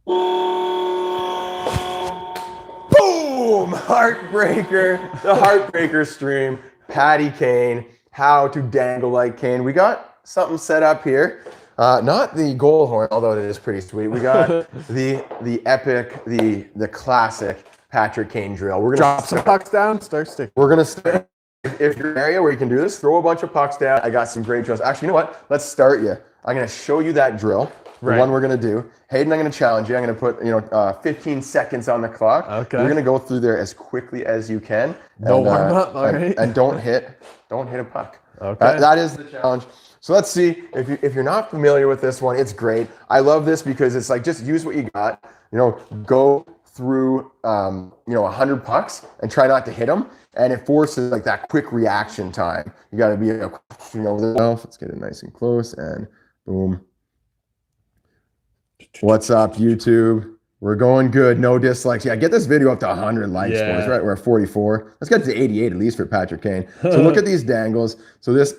Boom! Heartbreaker. The Heartbreaker stream. Patty Kane. How to dangle like Kane. We got something set up here. Not the goal horn, although it is pretty sweet. We got the epic, the classic Patrick Kane drill. We're gonna drop some pucks down, start sticking. We're gonna start. If you're in an area where you can do this, throw a bunch of pucks down. I got some great drills. Actually, you know what? Let's start you. I'm gonna show you that drill. The one we're gonna do. Hayden, I'm gonna challenge you. I'm gonna put 15 seconds on the clock. Okay. You're gonna go through there as quickly as you can. No warm up, all right. And don't hit a puck. Okay. That is the challenge. So let's see if you're not familiar with this one. It's great. I love this because it's like just use what you got. Go through 100 pucks and try not to hit them, and it forces like that quick reaction time. You got to be let's get it nice and close and boom. What's up, YouTube? We're going good. No dislikes. Yeah, get this video up to 100 likes, boys. Right, we're at 44. Let's get to 88 at least for Patrick Kane. So look at these dangles. So this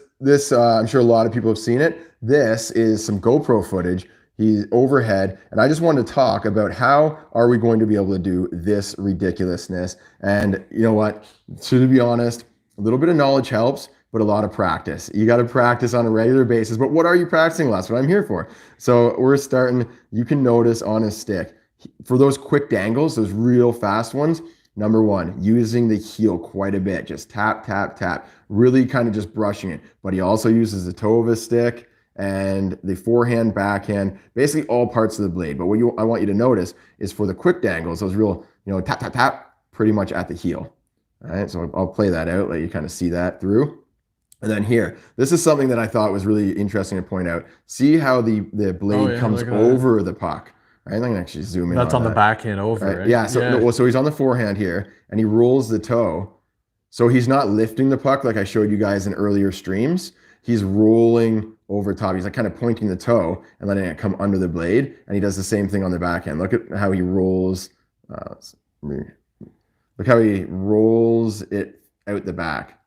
I'm sure a lot of people have seen it. This is some GoPro footage. He's overhead, and I just wanted to talk about how are we going to be able to do this ridiculousness. And you know what? To be honest, a little bit of knowledge helps, but a lot of practice. You got to practice on a regular basis. But what are you practicing? That's what I'm here for. So we're starting. You can notice on his stick for those quick dangles, those real fast ones. Number one, using the heel quite a bit. Just tap, tap, tap. Really kind of just brushing it. But he also uses the toe of his stick and the forehand, backhand, basically all parts of the blade. But what I want you to notice is for the quick dangles, those real, tap, tap, tap, pretty much at the heel. All right, so I'll play that out, let you kind of see that through. And then here, this is something that I thought was really interesting to point out. See how the blade comes over the puck. Right, I'm gonna actually zoom in. That's on the backhand over, right? Yeah, so he's on the forehand here, and he rolls the toe. So he's not lifting the puck like I showed you guys in earlier streams. He's rolling over top. He's like kind of pointing the toe and letting it come under the blade. And he does the same thing on the backhand. Look at how he rolls. Look how he rolls it out the back.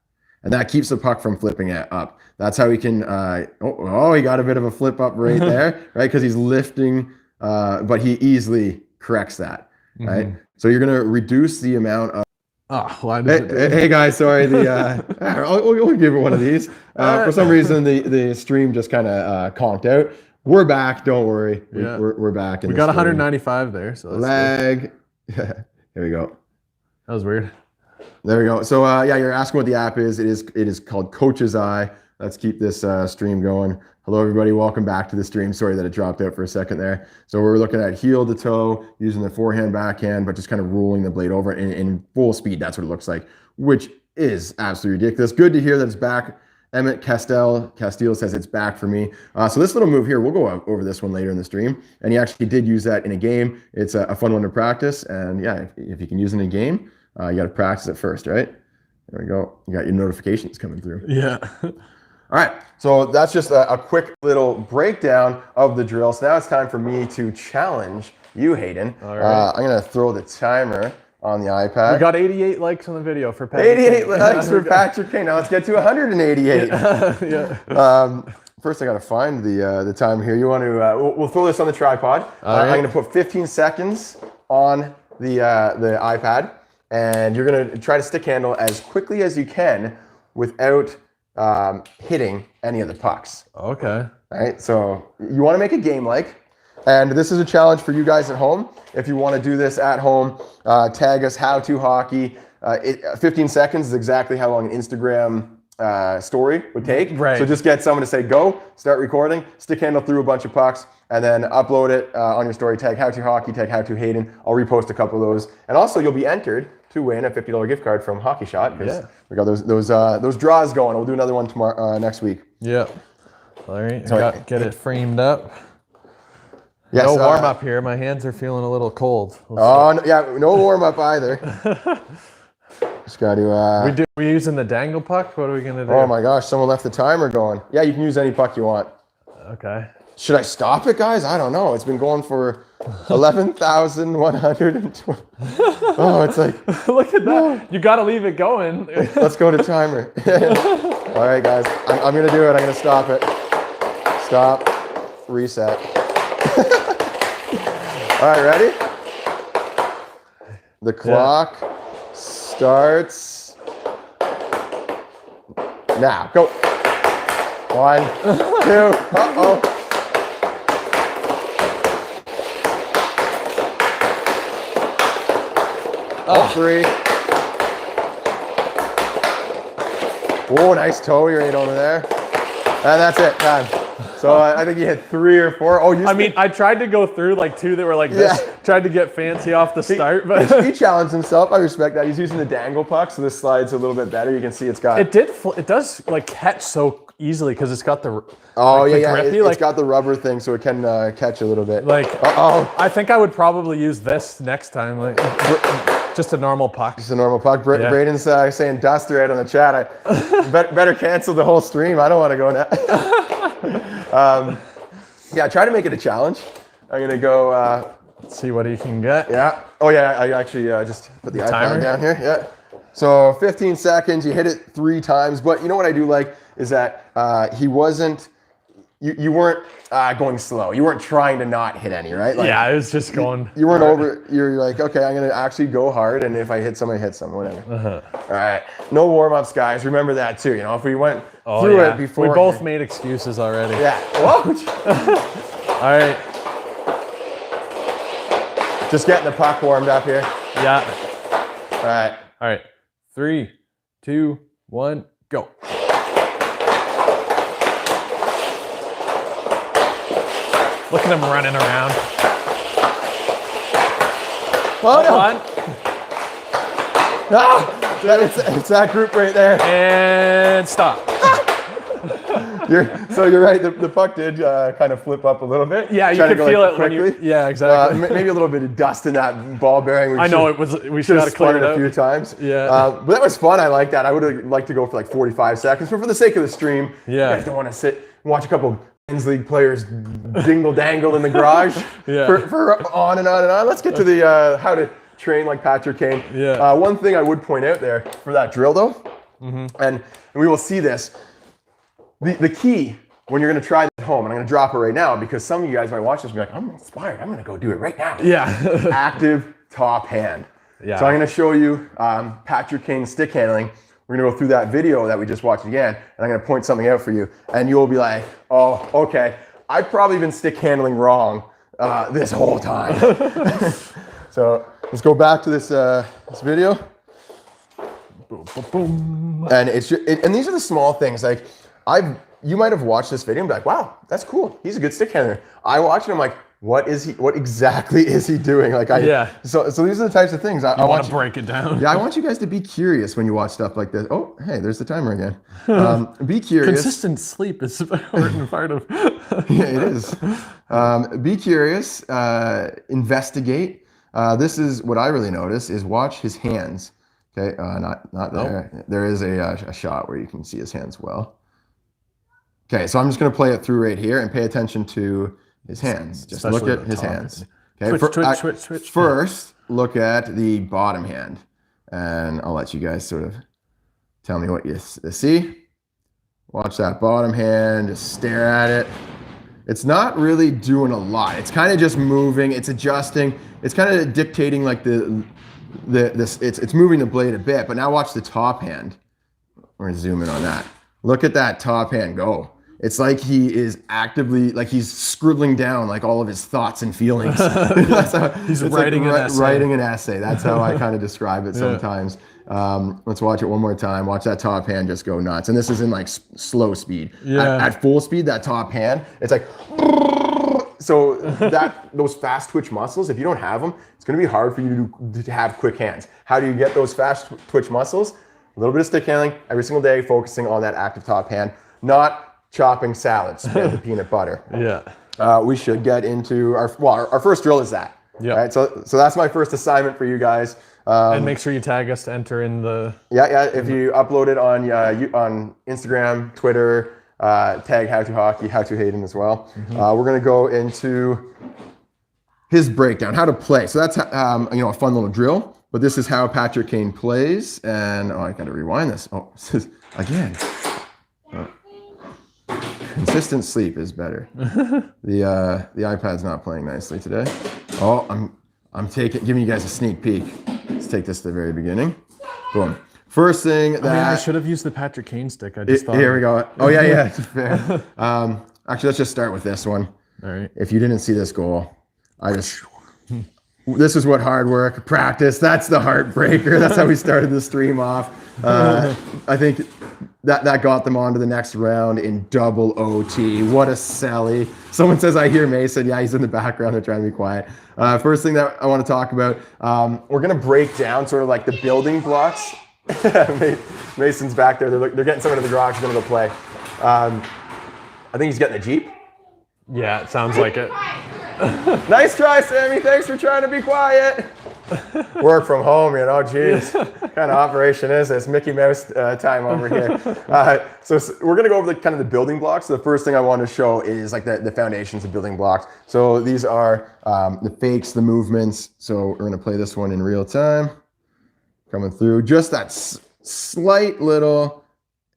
And that keeps the puck from flipping it up. That's how he can, he got a bit of a flip up right there, right? Because he's lifting, but he easily corrects that, right? So you're gonna reduce the amount of, hey guys, sorry. We'll give it one of these. For some reason, the stream just kind of conked out. We're back. Don't worry. We're back. We got 195 there. So lag. Here we go. That was weird. There we go. So you're asking what the app is. It is called Coach's Eye. Let's keep this stream going. Hello, everybody. Welcome back to the stream. Sorry that it dropped out for a second there. So we're looking at heel to toe, using the forehand, backhand, but just kind of rolling the blade over in full speed. That's what it looks like, which is absolutely ridiculous. Good to hear that it's back. Emmett Castile says it's back for me. So this little move here, we'll go over this one later in the stream. And he actually did use that in a game. It's a fun one to practice. And yeah, if you can use it in a game, you got to practice it first, right? There we go. You got your notifications coming through. Yeah. All right, so that's just a quick little breakdown of the drill. So now it's time for me to challenge you, Hayden. All right. I'm going to throw the timer on the iPad. We got 88 likes on the video for Patrick. 88 likes for Patrick Kane. Now let's get to 188. First, I got to find the timer here. You want to? We'll throw this on the tripod. I'm going to put 15 seconds on the iPad, and you're going to try to stick handle as quickly as you can without hitting any of the pucks. Okay. All right. So you want to make a game like, and this is a challenge for you guys at home. If you want to do this at home, tag us How To Hockey. 15 seconds is exactly how long an Instagram story would take. Right. So just get someone to say go, start recording, stick handle through a bunch of pucks, and then upload it on your story. Tag How To Hockey, tag How To Hayden. I'll repost a couple of those, and also you'll be entered to win a $50 gift card from Hockey Shot because we got those draws going. We'll do another one tomorrow next week. Yeah. All right. Get it framed up. Yes, no warm up here. My hands are feeling a little cold. No warm up either. Just got to. We using the dangle puck? What are we gonna do? Oh my gosh! Someone left the timer going. Yeah, you can use any puck you want. Okay. Should I stop it, guys? I don't know. It's been going for 11,120. Oh, it's like. Look at that. You got to leave it going. Let's go to timer. All right, guys. I'm going to do it. I'm going to stop it. Stop. Reset. All right, ready? The clock starts now. Go. 1, 2. Uh-oh. Oh, 3. Whoa, nice toe you right over there. And that's it, time. So I think you hit 3 or 4. Oh, I mean, I tried to go through like 2 that were like this. Tried to get fancy off the start, but he challenged himself. I respect that. He's using the dangle puck, so this slides a little bit better. You can see it's got. It does like catch so easily because it's got the. It's got the rubber thing, so it can catch a little bit. Like, I think I would probably use this next time, like just a normal puck. Just a normal puck. Braden's saying duster out on the chat. Better cancel the whole stream. I don't want to go now. Yeah, try to make it a challenge. I'm gonna go. Let's see what he can get. Yeah. Oh yeah, I actually just put the iPad down here. Yeah. So 15 seconds. You hit it 3 times, but you know what I do like is that he wasn't. You weren't going slow. You weren't trying to not hit any, right? Like, yeah, it was just going. You weren't over. You're like, okay, I'm gonna actually go hard, and if I hit some, I hit some, whatever. All right. No warm-ups, guys. Remember that too. You know, if we went through it before, we both made excuses already. Yeah. Whoa. All right. Just getting the puck warmed up here. Yeah. All right. All right. 3, 2, 1, go. Look at him running around. Oh, no. It's that group right there. And stop. You're right. The puck did kind of flip up a little bit. Yeah, you could feel it when you. Yeah, exactly. Maybe a little bit of dust in that ball bearing. I know it was. We should have cleared it a few times. Yeah. But that was fun. I like that. I would have liked to go for like 45 seconds, but for the sake of the stream, you guys don't want to sit and watch a couple men's league players dangle in the garage for on and on and on. Let's get to the how to train like Patrick Kane. Yeah. One thing I would point out there for that drill though, and we will see this. The key when you're going to try this at home, and I'm going to drop it right now because some of you guys might watch this and be like, I'm inspired. I'm going to go do it right now. Yeah. Active top hand. Yeah. So I'm going to show you Patrick Kane stick handling. We're going to go through that video that we just watched again, and I'm going to point something out for you, and you'll be like, oh, okay. I've probably been stick handling wrong this whole time. So let's go back to this video. Boom, boom, boom. And and these are the small things. Like you might have watched this video and be like, wow, that's cool. He's a good stick handler. I watch it, I'm like, what exactly is he doing? Like so these are the types of things I want to break it down. Yeah, I want you guys to be curious when you watch stuff like this. Oh, hey, there's the timer again. Be curious. Consistent sleep is an important part of. Yeah, it is. Be curious. Investigate. This is what I really notice is watch his hands. Okay, not there. Oh. There is a shot where you can see his hands well. Okay, so I'm just going to play it through right here and pay attention to his hands. Just look at his hands. Okay, switch. First, look at the bottom hand, and I'll let you guys sort of tell me what you see. Watch that bottom hand. Just stare at it. It's not really doing a lot. It's kind of just moving. It's adjusting. It's kind of dictating like it's moving the blade a bit. But now watch the top hand. We're gonna zoom in on that. Look at that top hand go. It's like he is actively, like he's scribbling down like all of his thoughts and feelings. He's writing an essay. Writing an essay. That's how I kind of describe it sometimes. Let's watch it one more time. Watch that top hand just go nuts. And this is in like slow speed. Yeah. At full speed, that top hand, it's like, so those fast twitch muscles, if you don't have them, it's going to be hard for you to have quick hands. How do you get those fast twitch muscles? A little bit of stick handling every single day, focusing on that active top hand, not chopping salads, spread the peanut butter. Yeah. We should get into our first drill is that. Yeah. Right. So that's my first assignment for you guys. And make sure you tag us to enter in the. Yeah. If you upload it on Instagram, Twitter, tag How to Hockey, How to Hayden as well. We're gonna go into his breakdown, how to play. So that's a fun little drill. But this is how Patrick Kane plays. And I got to rewind this. Oh, this is again. Consistent sleep is better. The iPad's not playing nicely today. Oh, I'm giving you guys a sneak peek. Let's take this to the very beginning. Boom. First thing that I should have used the Patrick Kane stick. I just thought. Here we go. Oh yeah, it's fair. Actually, let's just start with this one. All right. If you didn't see this goal, this is what hard work, practice. That's the heartbreaker. That's how we started the stream off. I think that got them on to the next round in double OT. What a selly. Someone says, I hear Mason. Yeah, he's in the background. They're trying to be quiet. First thing that I want to talk about, we're going to break down sort of like the building blocks. Mason's back there. They're getting someone to the garage. He's going to go play. I think he's getting the Jeep. Yeah, it sounds like it. Nice try, Sammy. Thanks for trying to be quiet. Work from home, you know. Jeez, what kind of operation is this? Mickey Mouse time over here. So we're gonna go over the kind of the building blocks. So the first thing I want to show is like the foundations of building blocks. So these are the fakes, the movements. So we're gonna play this one in real time. Coming through, just that slight little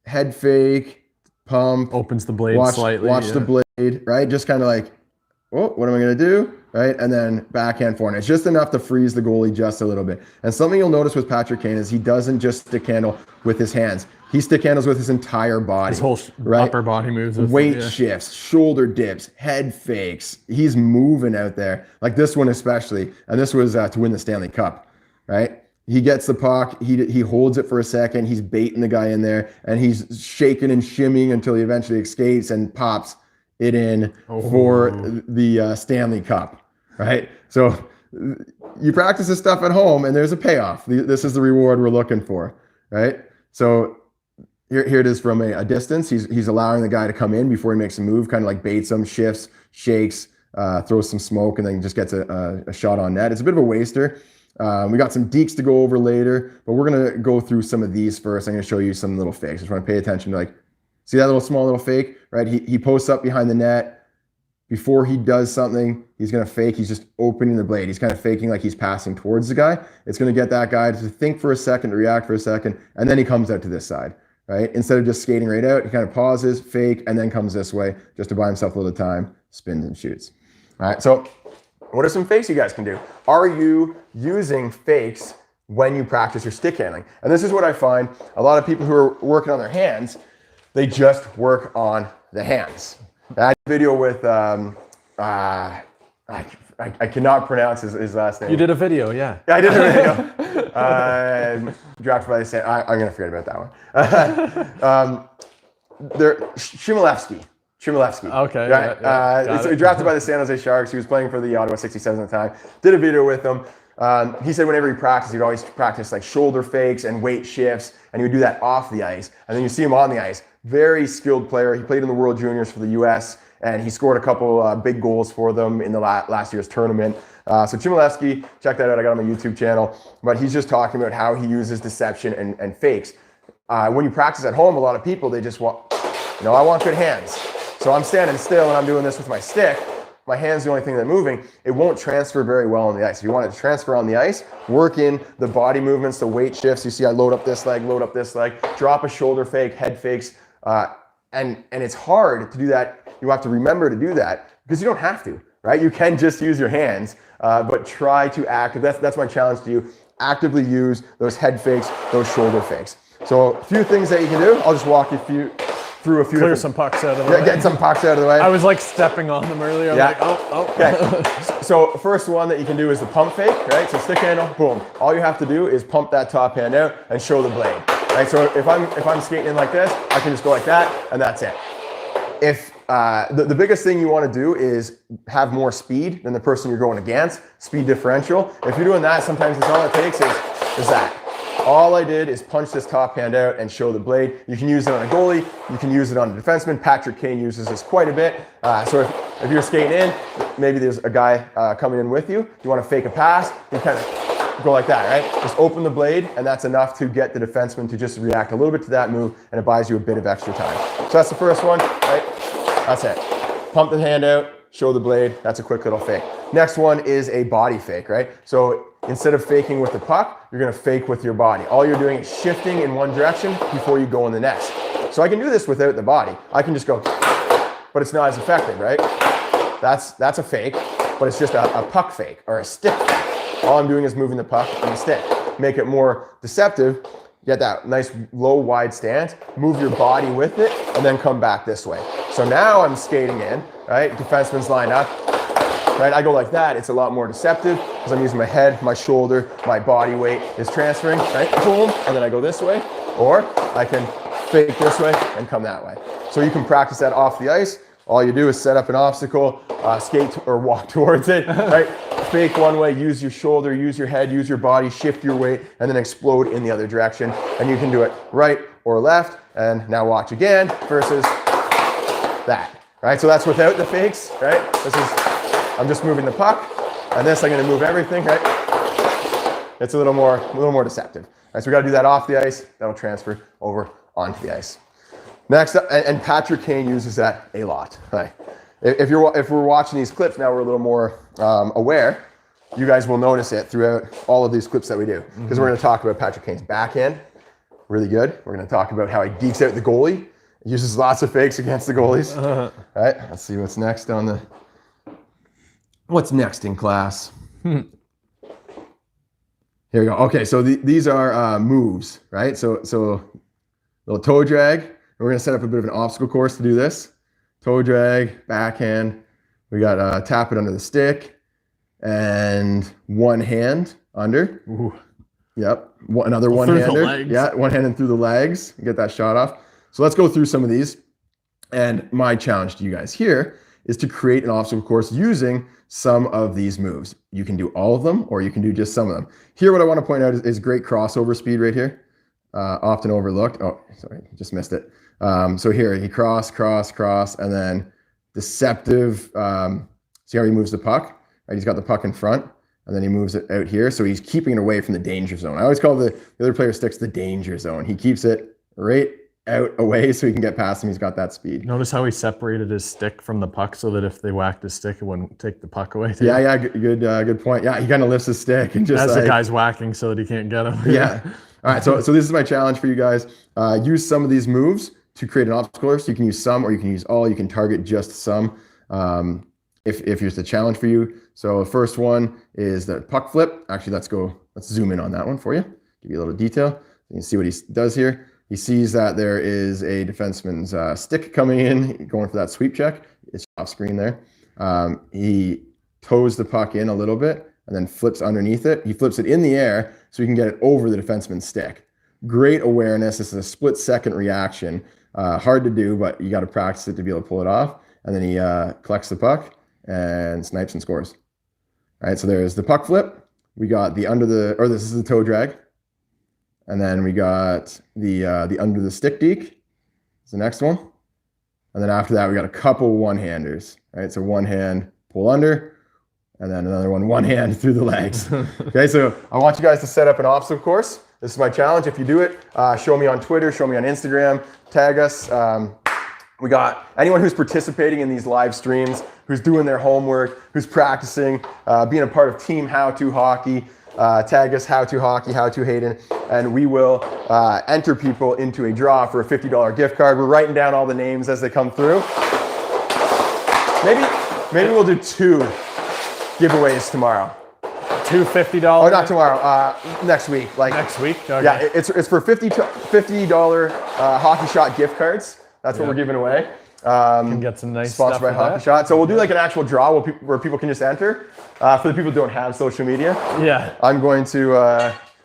head fake, pump. Opens the blade slightly. Watch the blade, right? Just kind of like, oh, what am I going to do? Right? And then backhand forehand. It's just enough to freeze the goalie just a little bit. And something you'll notice with Patrick Kane is he doesn't just stick handle with his hands. He stick handles with his entire body. His whole upper body moves. Weight shifts, shoulder dips, head fakes. He's moving out there. Like this one especially. And this was to win the Stanley Cup, right? He gets the puck, he holds it for a second, he's baiting the guy in there, and he's shaking and shimmying until he eventually escapes and pops it in for the Stanley Cup, right? So you practice this stuff at home, and there's a payoff. This is the reward we're looking for, right? So here it is from a distance. He's allowing the guy to come in before he makes a move, kind of like baits him, shifts, shakes, throws some smoke, and then just gets a shot on net. It's a bit of a waster. We got some dekes to go over later, but we're going to go through some of these first. I'm going to show you some little fakes. Just want to pay attention to like, see that little small little fake, right? He posts up behind the net. Before he does something, he's going to fake. He's just opening the blade. He's kind of faking like he's passing towards the guy. It's going to get that guy to think for a second, to react for a second, and then he comes out to this side, right? Instead of just skating right out, he kind of pauses, fake, and then comes this way just to buy himself a little time, spins and shoots. All right, so what are some fakes you guys can do? Are you using fakes when you practice your stick handling? And this is what I find. A lot of people who are working on their hands, they just work on the hands. I had a video with, I cannot pronounce his last name. You did a video, yeah. Yeah, I did a video. Drafted by the same, I'm going to forget about that one. Chmielewski. Okay. Right. So he drafted by the San Jose Sharks. He was playing for the Ottawa 67 at the time. Did a video with him. He said whenever he practiced, he'd always practice like shoulder fakes and weight shifts, and he would do that off the ice. And then you see him on the ice. Very skilled player. He played in the World Juniors for the U.S., and he scored a couple big goals for them in the last year's tournament. So Chmielewski, check that out. I got him on my YouTube channel. But he's just talking about how he uses deception and fakes. When you practice at home, a lot of people, they just want, I want good hands. So I'm standing still and I'm doing this with my stick. My hand's the only thing that's moving. It won't transfer very well on the ice. If you want it to transfer on the ice, work in the body movements, the weight shifts. You see I load up this leg, drop a shoulder fake, head fakes. And it's hard to do that. You have to remember to do that because you don't have to, right? You can just use your hands, but try to that's my challenge to you. Actively use those head fakes, those shoulder fakes. So a few things that you can do. I'll just walk you through a few. Clear some pucks out of the way. Get some pucks out of the way. I was like stepping on them earlier. I'm like, Okay. So first one that you can do is the pump fake, right? So stick handle, boom. All you have to do is pump that top hand out and show the blade, right? So if I'm skating in like this, I can just go like that, and that's it. If the biggest thing you want to do is have more speed than the person you're going against, speed differential. If you're doing that, sometimes it's all it takes is that. All I did is punch this top hand out and show the blade. You can use it on a goalie. You can use it on a defenseman. Patrick Kane uses this quite a bit. So if you're skating in, maybe there's a guy coming in with you. You want to fake a pass, you kind of go like that, right? Just open the blade, and that's enough to get the defenseman to just react a little bit to that move, and it buys you a bit of extra time. So that's the first one, right? That's it. Pump the hand out, show the blade. That's a quick little fake. Next one is a body fake, right? So instead of faking with the puck, you're going to fake with your body. All you're doing is shifting in one direction before you go in the next. So I can do this without the body. I can just go, but it's not as effective, right? That's a fake. but it's just a puck fake or a stick fake. All I'm doing is moving the puck and the stick. Make it more deceptive. Get that nice low, wide stance, move your body with it, and then come back this way. So now I'm skating in, right? Defenseman's lined up, right? I go like that. It's a lot more deceptive because I'm using my head, my shoulder, my body weight is transferring, right? Boom, and then I go this way. Or I can fake this way and come that way. So you can practice that off the ice. All you do is set up an obstacle, skate or walk towards it, right? Fake one way, use your shoulder, use your head, use your body, shift your weight, and then explode in the other direction. And you can do it right or left. And now watch again versus that, right? So that's without the fakes, right? I'm just moving the puck. And this, I'm gonna move everything, right? It's a little more deceptive. All right, so we gotta do that off the ice. That'll transfer over onto the ice. Next up, and Patrick Kane uses that a lot. Right? If we're watching these clips now, we're a little more aware. You guys will notice it throughout all of these clips that we do, because we're going to talk about Patrick Kane's backhand, really good. We're going to talk about how he dekes out the goalie, he uses lots of fakes against the goalies. All right, let's see what's next what's next in class. Here we go. Okay, so these are moves, right? So little toe drag. We're going to set up a bit of an obstacle course to do this. Toe drag, backhand. We got tap it under the stick and one hand under. Ooh. Yep. Another one-hander. Yeah, one hand and through the legs. Get that shot off. So let's go through some of these. And my challenge to you guys here is to create an obstacle course using some of these moves. You can do all of them or you can do just some of them. Here, what I want to point out is great crossover speed right here. Often overlooked. Oh, sorry, just missed it. So here he cross, and then deceptive. See how he moves the puck? Right, he's got the puck in front, and then he moves it out here. So he's keeping it away from the danger zone. I always call the other player sticks the danger zone. He keeps it right out away so he can get past him. He's got that speed. Notice how he separated his stick from the puck so that if they whacked his stick, it wouldn't take the puck away. Too. Yeah, good point. Yeah, he kind of lifts his stick and just as the guy's whacking so that he can't get him. Yeah. All right, so this is my challenge for you guys. Use some of these moves to create an obstacle course. You can use some or you can use all. You can target just some if it's a challenge for you. So the first one is the puck flip. Actually, let's zoom in on that one for you. Give you a little detail. You can see what he does here. He sees that there is a defenseman's stick coming in, going for that sweep check. It's off screen there. He toes the puck in a little bit and then flips underneath it. He flips it in the air so he can get it over the defenseman's stick. Great awareness. This is a split-second reaction. Hard to do, but you got to practice it to be able to pull it off. And then he collects the puck and snipes and scores. All right, so there's the puck flip. We got the this is the toe drag. And then we got the under the stick deke. It's the next one. And then after that, we got a couple one-handers. Right, so one hand pull under, and then another one hand through the legs. Okay, so I want you guys to set up an obstacle course. This is my challenge. If you do it, show me on Twitter, show me on Instagram, tag us. We got anyone who's participating in these live streams, who's doing their homework, who's practicing, being a part of Team How To Hockey. Tag us How To Hockey, How To Hayden, and we will enter people into a draw for a $50 gift card. We're writing down all the names as they come through. Maybe we'll do 2 giveaways tomorrow. $2 $50? Oh, not tomorrow. Next week. Next week? Okay. Yeah, it's for $50 Hockey Shot gift cards. That's what we're giving away. Can get some nice sponsored stuff by Hockey Shot. So we'll do like an actual draw where people can just enter. For the people who don't have social media, yeah, I'm going to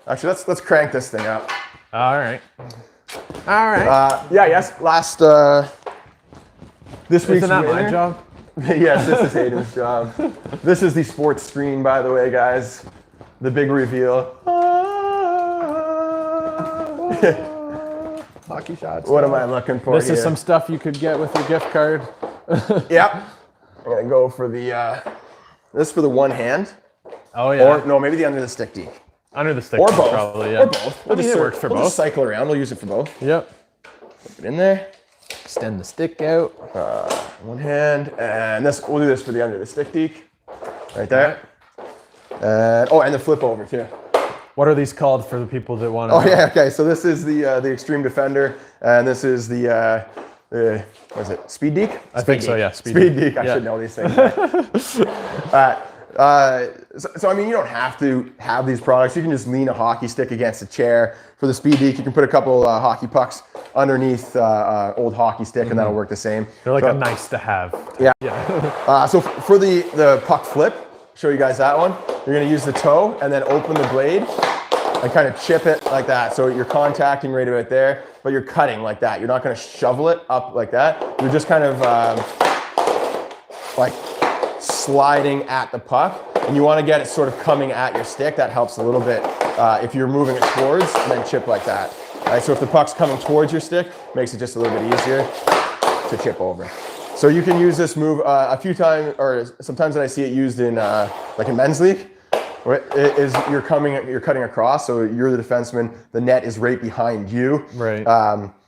actually let's crank this thing up. All right. Last this week's Isn't that winner. my job? Yes, this is Hayden's job. This is the sports screen, by the way, guys. The big reveal. Hockey shots. What am I looking for This here? is some stuff you could get with your gift card. Yep. I'm gonna go for the this for the one hand. Oh yeah. Or no, maybe the under the stick deke. Under the stick. Or both. Probably, yeah. Or both. It works for We'll both. just cycle around. We'll use it for both. Yep. Put it in there. Extend the stick out. One hand, and we'll do this for the under the stick deke. Right there. And the flip over too. What are these called for the people that want to? Oh yeah, okay. So this is the extreme defender, and this is the what is it? Speed deke? I think so. Yeah. Speed deke. I should know these things. So I mean, you don't have to have these products. You can just lean a hockey stick against a chair. For the speed deke, you can put a couple hockey pucks underneath old hockey stick, and that'll work the same. They're like a nice to have. Yeah. So for the puck flip, show you guys that one. You're going to use the toe and then open the blade and kind of chip it like that. So you're contacting right about there, but you're cutting like that. You're not going to shovel it up like that. You're just kind of like sliding at the puck, and you want to get it sort of coming at your stick. That helps a little bit if you're moving it towards, and then chip like that. All right, so if the puck's coming towards your stick, makes it just a little bit easier to chip over. So you can use this move a few times, or sometimes I see it used in like in men's league. You're cutting across, so you're the defenseman. The net is right behind you, right?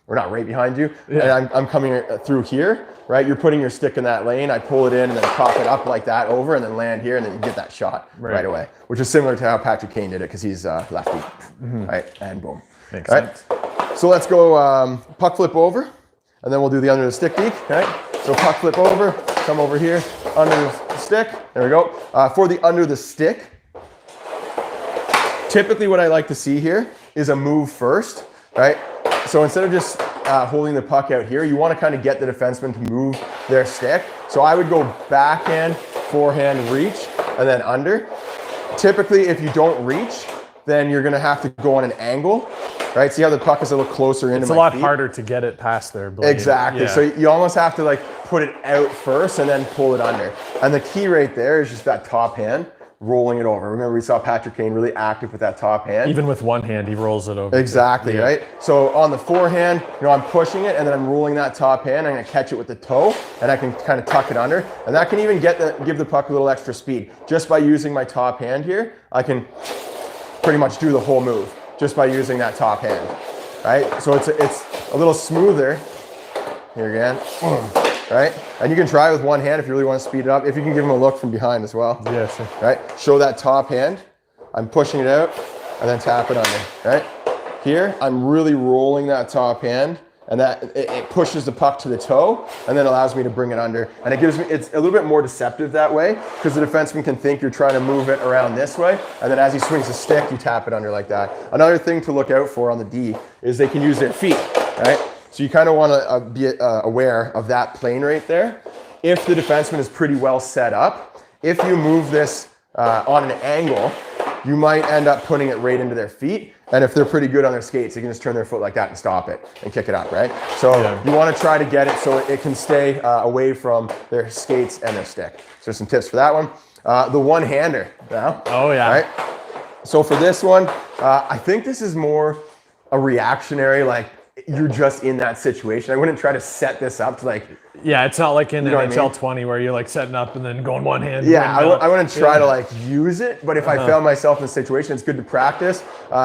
Or not right behind you, and I'm coming through here, right? You're putting your stick in that lane. I pull it in and then pop it up like that over, and then land here, and then you get that shot right away, which is similar to how Patrick Kane did it because he's lefty, right? And boom. Makes sense. So let's go puck flip over, and then we'll do the under the stick deke. Okay. So puck flip over, come over here, under the stick. There we go. For the under the stick, typically what I like to see here is a move first, right? So instead of just holding the puck out here, you want to kind of get the defenseman to move their stick. So I would go backhand, forehand, reach, and then under. Typically, if you don't reach, then you're going to have to go on an angle, right? See how the puck is a little closer into my feet? It's a lot harder to get it past their blade. Exactly. Yeah. So you almost have to like put it out first and then pull it under. And the key right there is just that top hand, rolling it over. Remember, we saw Patrick Kane really active with that top hand. Even with one hand, he rolls it over. Exactly, right? So on the forehand, I'm pushing it and then I'm rolling that top hand. I'm going to catch it with the toe and I can kind of tuck it under. And that can even give the puck a little extra speed. Just by using my top hand here, I can pretty much do the whole move just by using that top hand, right? So it's a little smoother. Here again. Right? And you can try with one hand if you really want to speed it up. If you can give them a look from behind as well. Yeah, sure. Right? Show that top hand. I'm pushing it out and then tap it under. Right? Here, I'm really rolling that top hand, and that it pushes the puck to the toe and then allows me to bring it under. And it's a little bit more deceptive that way because the defenseman can think you're trying to move it around this way, and then as he swings the stick, you tap it under like that. Another thing to look out for on the D is they can use their feet, right? So you kind of want to be aware of that plane right there. If the defenseman is pretty well set up, if you move this on an angle, you might end up putting it right into their feet. And if they're pretty good on their skates, they can just turn their foot like that and stop it and kick it up, right? So you want to try to get it so it can stay away from their skates and their stick. So some tips for that one. The one-hander now. Oh, yeah. Right? So for this one, I think this is more a reactionary, like, you're just in that situation. I wouldn't try to set this up to like... Yeah, it's not like in NHL 20 where you're like setting up and then going one hand. Yeah, I wouldn't try to like use it, but if I found myself in a situation, it's good to practice.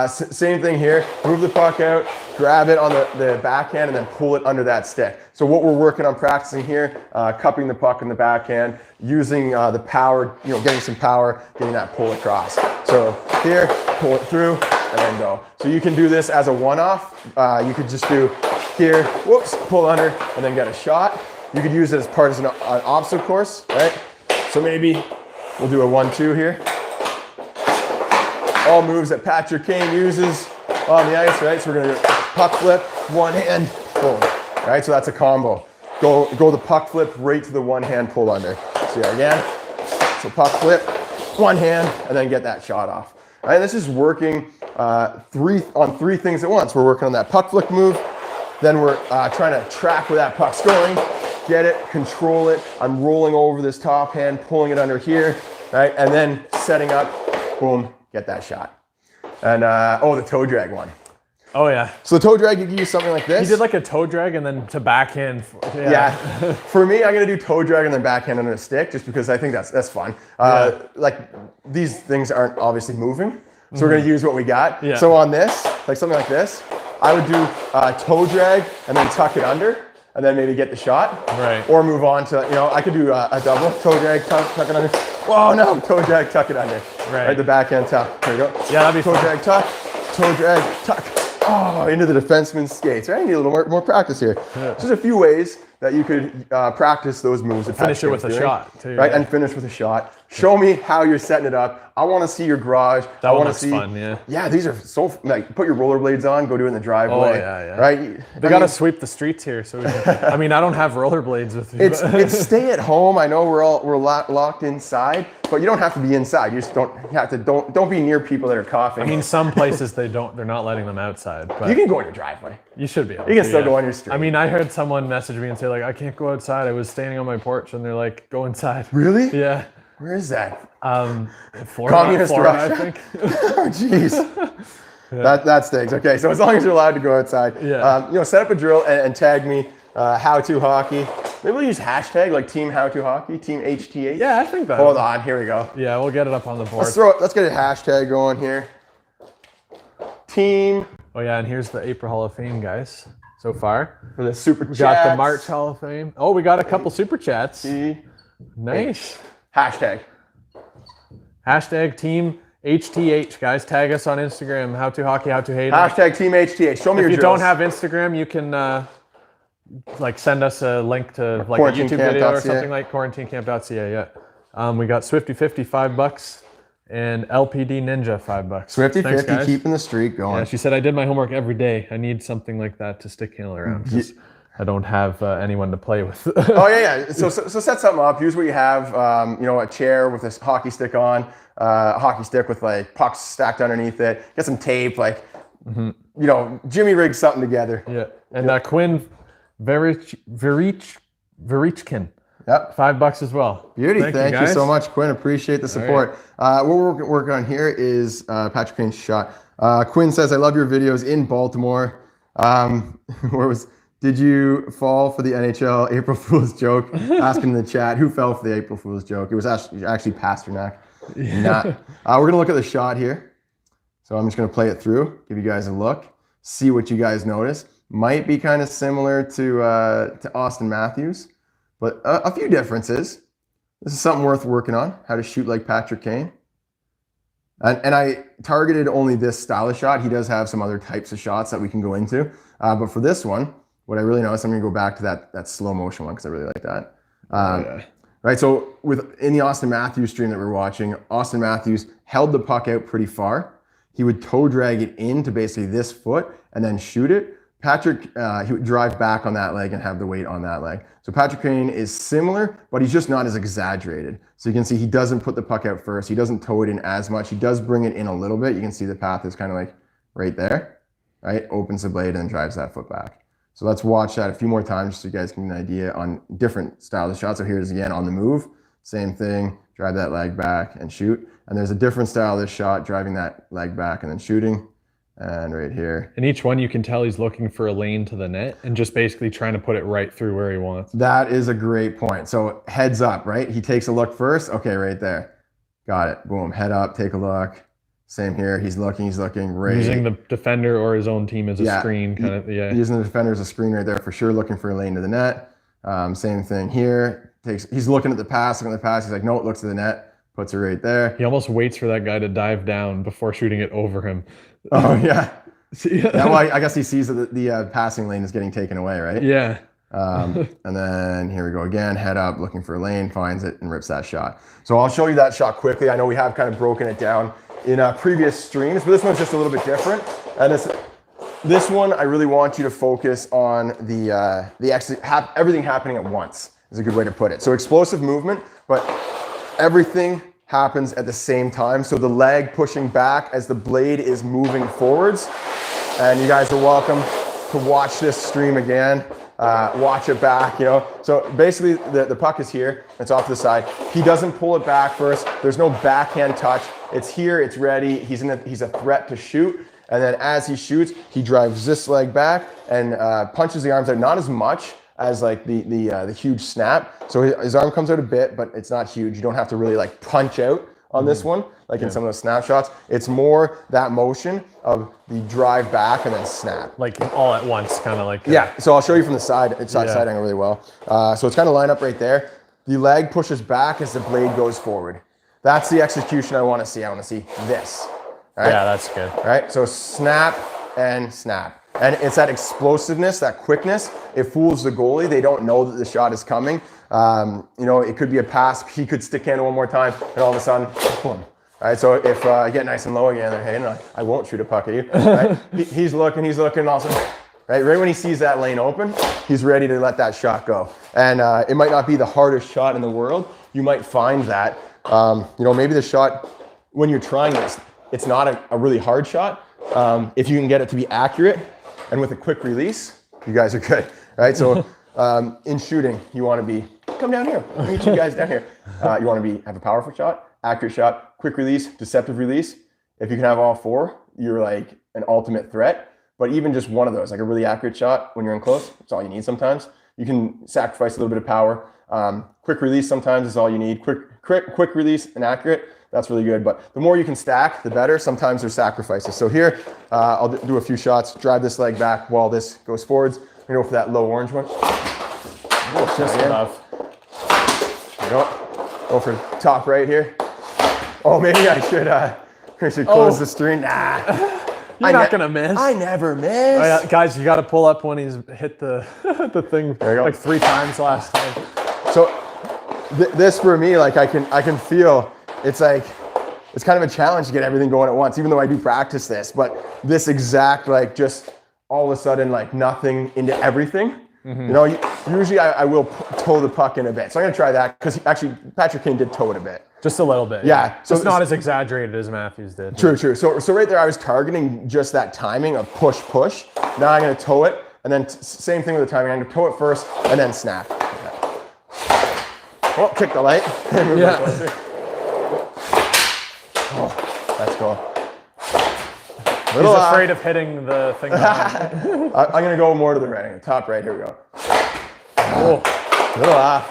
Same thing here, move the puck out, grab it on the backhand and then pull it under that stick. So what we're working on practicing here, cupping the puck in the backhand, using the power, getting some power, getting that pull across. So here, pull it through, and then go. So you can do this as a one-off. You could just do here, whoops, pull under, and then get a shot. You could use it as part of an obstacle course, right? So maybe we'll do a 1-2 here. All moves that Patrick Kane uses on the ice, right? So we're gonna do puck flip, one hand, boom. Right, so that's a combo. Go the puck flip right to the one hand pull under. So yeah, again, so puck flip, one hand, and then get that shot off. Right, this is working three things at once. We're working on that puck flick move, then we're trying to track where that puck's going, get it, control it. I'm rolling over this top hand, pulling it under here, right? And then setting up, boom, get that shot. And the toe drag one. Oh yeah. So the toe drag, you can use something like this. He did like a toe drag and then to backhand. Yeah. For me, I'm gonna do toe drag and then backhand under a stick, just because I think that's fun. Like these things aren't obviously moving, so we're gonna use what we got. Yeah. So on this, like something like this, I would do toe drag and then tuck it under, and then maybe get the shot. Right. Or move on to, I could do a double toe drag, tuck it under. Oh no, toe drag, tuck it under. Right. The backhand tuck. There you go. Yeah, that'd be toe drag, tuck, toe drag, tuck. Oh, into the defenseman's skates, right? I need a little more practice here. Yeah. Just a few ways that you could practice those moves. Finish it with a shot, too. Right, and finish with a shot. Show me how you're setting it up. I want to see your garage. That I want to looks see. fun, yeah. Yeah, these are so like put your rollerblades on, go do it in the driveway. Oh yeah, yeah. Right. They gotta sweep the streets here, so we can, I mean, I don't have rollerblades with me. It's stay at home. I know we're locked inside, but you don't have to be inside. You just don't be near people that are coughing. I mean, some places they're not letting them outside. But you can go in your driveway. You should be able You can to, still yeah. go on your street. I mean, I heard someone message me and say like, I can't go outside. I was standing on my porch, and they're like, go inside. Really? Yeah. Where is that? Florida, Communist Florida, Russia. I think. Oh, jeez. That stinks. Okay, so as long as you're allowed to go outside, Yeah. set up a drill and tag me. How to hockey. Maybe we'll use hashtag like team how to hockey, team HTH. Yeah, I think that. Hold on, here we go. Yeah, we'll get it up on the board. Let's get a hashtag going here. Team. Oh yeah, and here's the April Hall of Fame, guys. So far, For the super we chats. got the March Hall of Fame. Oh, we got a couple super chats. Nice. Hashtag. Hashtag team HTH, guys. Tag us on Instagram. How to hockey, how to hate. Hashtag team HTH. Show me If your you drills. don't have Instagram, you can like send us a link to like a Quarantinecamp.ca. YouTube video or something like quarantinecamp.ca. Yeah. We got Swifty50 $5 and LPD Ninja $5. Swifty Thanks, 50, guys. keeping the streak going. Yeah, she said I did my homework every day. I need something like that to stick handle around because I don't have anyone to play with. Oh yeah. So set something up. Here's what you have. A chair with this hockey stick on. A hockey stick with like pucks stacked underneath it. Get some tape. Like, Jimmy rigged something together. Yeah, and Quinn Verichkin. Yep. $5 as well. Beauty. Thank you guys. so much, Quinn. Appreciate the support. What we're working on here is Patrick Kane's shot. Quinn says, I love your videos in Baltimore. Did you fall for the NHL April Fool's joke? Asking in the chat, who fell for the April Fool's joke? It was actually Pasternak. We're going to look at the shot here. So I'm just going to play it through, give you guys a look, see what you guys notice. Might be kind of similar to Austin Matthews, but a few differences. This is something worth working on, how to shoot like Patrick Kane. And I targeted only this style of shot. He does have some other types of shots that we can go into. But for this one, what I really noticed, I'm going to go back to that slow motion one because I really like that. Right, so in the Austin Matthews stream that we're watching, Austin Matthews held the puck out pretty far. He would toe drag it into basically this foot and then shoot it. Patrick, he would drive back on that leg and have the weight on that leg. So Patrick Kane is similar, but he's just not as exaggerated. So you can see he doesn't put the puck out first. He doesn't toe it in as much. He does bring it in a little bit. You can see the path is kind of like right there, right? Opens the blade and drives that foot back. So let's watch that a few more times so you guys can get an idea on different styles of shots. So here's again on the move, same thing, drive that leg back and shoot. And there's a different style of this shot, driving that leg back and then shooting. And right here. And each one you can tell he's looking for a lane to the net and just basically trying to put it right through where he wants. That is a great point. So heads up, right? He takes a look first. Okay, right there. Got it. Boom. Head up, take a look. Same here. He's looking right. Using the defender or his own team as a screen, kind of. Yeah. Using the defender as a screen right there for sure, looking for a lane to the net. Same thing here. He's looking at the pass, He's like, no, it looks to the net. Puts it right there. He almost waits for that guy to dive down before shooting it over him. Oh, yeah. Well, I guess he sees that the passing lane is getting taken away, right? Yeah. And then here we go again, head up, looking for a lane, finds it, and rips that shot. So I'll show you that shot quickly. I know we have kind of broken it down in previous streams, but this one's just a little bit different. And this one, I really want you to focus on have everything happening at once is a good way to put it. So explosive movement, but everything happens at the same time. So the leg pushing back as the blade is moving forwards. And you guys are welcome to watch this stream again. Watch it back, So basically the puck is here. It's off to the side. He doesn't pull it back first. There's no backhand touch. It's here, it's ready. He's a threat to shoot. And then as he shoots, he drives this leg back and punches the arms out, not as much as like the huge snap. So his arm comes out a bit, but it's not huge. You don't have to really like punch out on this one, like in some of those snapshots. It's more that motion of the drive back and then snap. Like all at once, kind of like. Yeah, so I'll show you from the side. It's side angle really well. So it's kind of lined up right there. The leg pushes back as the blade goes forward. That's the execution I want to see. I want to see this. Right? Yeah, that's good. All right, so snap and snap. And it's that explosiveness, that quickness. It fools the goalie. They don't know that the shot is coming. You know, it could be a pass. He could stick handle one more time, and all of a sudden, boom. All right, so if I get nice and low again, hey, I won't shoot a puck at you. Right? He's looking, also, right when he sees that lane open, he's ready to let that shot go. And it might not be the hardest shot in the world. You might find that, you know, maybe the shot, when you're trying this, it's not a really hard shot. If you can get it to be accurate and with a quick release, you guys are good, right? So in shooting, you want to be, come down here, I'll meet you guys down here. You want to have a powerful shot, accurate shot, quick release, deceptive release. If you can have all four, you're like an ultimate threat. But even just one of those, like a really accurate shot when you're in close, that's all you need sometimes. You can sacrifice a little bit of power. Quick release sometimes is all you need. Quick release and accurate, that's really good. But the more you can stack, the better. Sometimes there's sacrifices. So here, I'll do a few shots, drive this leg back while this goes forwards. I'm gonna go for that low orange one. Oh, just enough. Go for top right here. Oh, maybe I should close the stream. Nah. You're not gonna miss. I never miss. Oh, yeah. Guys, you gotta pull up when he's hit the the thing like 3 times last time. So this for me, like I can feel it's like it's kind of a challenge to get everything going at once, even though I do practice this. But this exact like just all of a sudden like nothing into everything. Mm-hmm. You know, usually I will toe the puck in a bit. So I'm gonna try that because actually Patrick Kane did toe it a bit. Just a little bit. Yeah. So it's not as exaggerated as Matthews did. True. So right there I was targeting just that timing of push. Now I'm gonna toe it, and then same thing with the timing. I'm gonna toe it first and then snap. Oh, kick the light. Yeah. Oh, that's cool. He's afraid of hitting the thing. I'm gonna go more to the right. Top right, here we go. Oh, little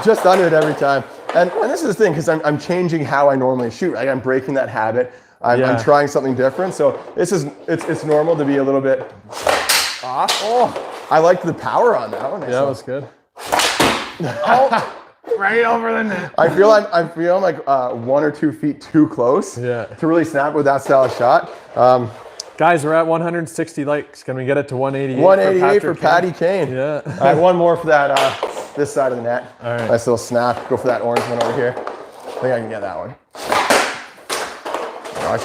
just under it every time. And this is the thing, because I'm changing how I normally shoot. Like I'm breaking that habit. I'm trying something different. So it's normal to be a little bit off. Oh, I liked the power on that one. Yeah, that was good. Oh. Right over the net. I feel like 1 or 2 feet too close to really snap with that style of shot. Guys, we're at 160 likes. Can we get it to 188? 188 for Patty Kane. Yeah. All right, one more for that this side of the net. All right. Nice little snap. Go for that orange one over here. I think I can get that one.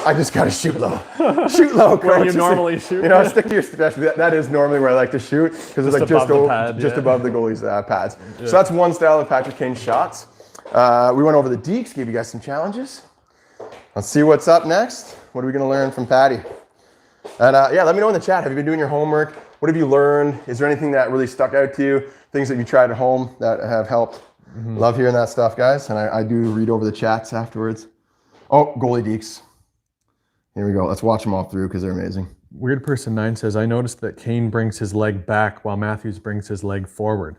I just gotta shoot low. Shoot low, coach. Where you normally shoot. You know, stick to your specialty. That is normally where I like to shoot because it's like just above the goalie's pads. Yeah. So that's one style of Patrick Kane shots. We went over the dekes, gave you guys some challenges. Let's see what's up next. What are we gonna learn from Patty? And let me know in the chat. Have you been doing your homework? What have you learned? Is there anything that really stuck out to you? Things that you tried at home that have helped? Mm-hmm. Love hearing that stuff, guys. And I do read over the chats afterwards. Oh, goalie dekes. Here we go. Let's watch them all through because they're amazing. Weird Person 9 says, I noticed that Kane brings his leg back while Matthews brings his leg forward.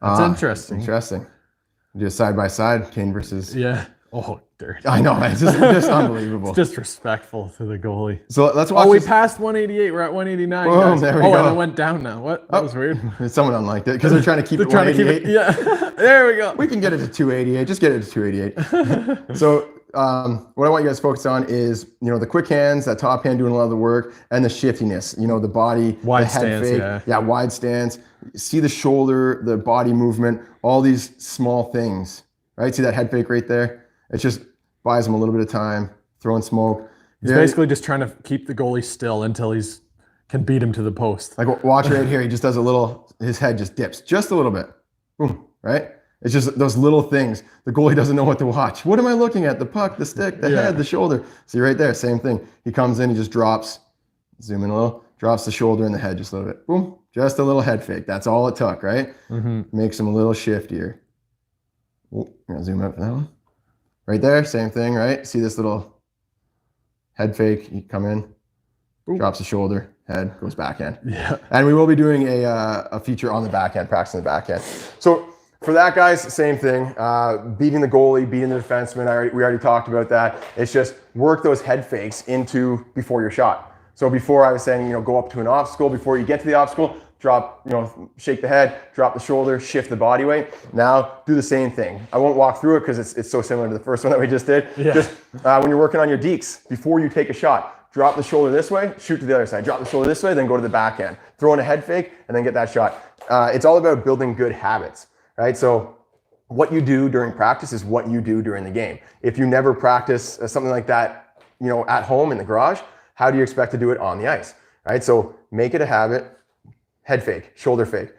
That's interesting. Interesting. Do a side by side, Kane versus. Yeah. Oh, dirty. I know. It's just unbelievable. It's disrespectful to the goalie. So let's watch. Oh, we passed 188. We're at 189. Boom, guys. there we go. And it went down now. What? That was weird. Someone unliked it because they're trying to keep it 188. Yeah. There we go. We can get it to 288. Just get it to 288. So what I want you guys to focus on is, the quick hands, that top hand doing a lot of the work, and the shiftiness, the body, wide the head stance, fake. Yeah, wide stance. See the shoulder, the body movement, all these small things, right? See that head fake right there? It just buys him a little bit of time, throwing smoke. He's basically just trying to keep the goalie still until he's can beat him to the post. Like watch right here, he just does a little, his head just dips just a little bit. Boom, right? It's just those little things. The goalie doesn't know what to watch. What am I looking at? The puck, the stick, the head, the shoulder. See right there, same thing. He comes in, he just drops, zoom in a little, drops the shoulder and the head just a little bit. Boom, just a little head fake. That's all it took, right? Mm-hmm. Makes him a little shiftier. Oh, I'm gonna zoom out for that one. Right there, same thing, right? See this little head fake, you come in, drops the shoulder, head, goes backhand. Yeah. And we will be doing a feature on the backhand, practicing the backhand. So for that, guys, same thing. Beating the goalie, beating the defenseman. We already talked about that. It's just work those head fakes into before your shot. So before I was saying, go up to an obstacle. Before you get to the obstacle, drop, shake the head, drop the shoulder, shift the body weight. Now do the same thing. I won't walk through it because it's so similar to the first one that we just did. Yeah. Just when you're working on your dekes, before you take a shot, drop the shoulder this way, shoot to the other side. Drop the shoulder this way, then go to the backhand. Throw in a head fake, and then get that shot. It's all about building good habits, right? So what you do during practice is what you do during the game. If you never practice something like that, you know, at home in the garage, how do you expect to do it on the ice, right? So make it a habit, head fake, shoulder fake,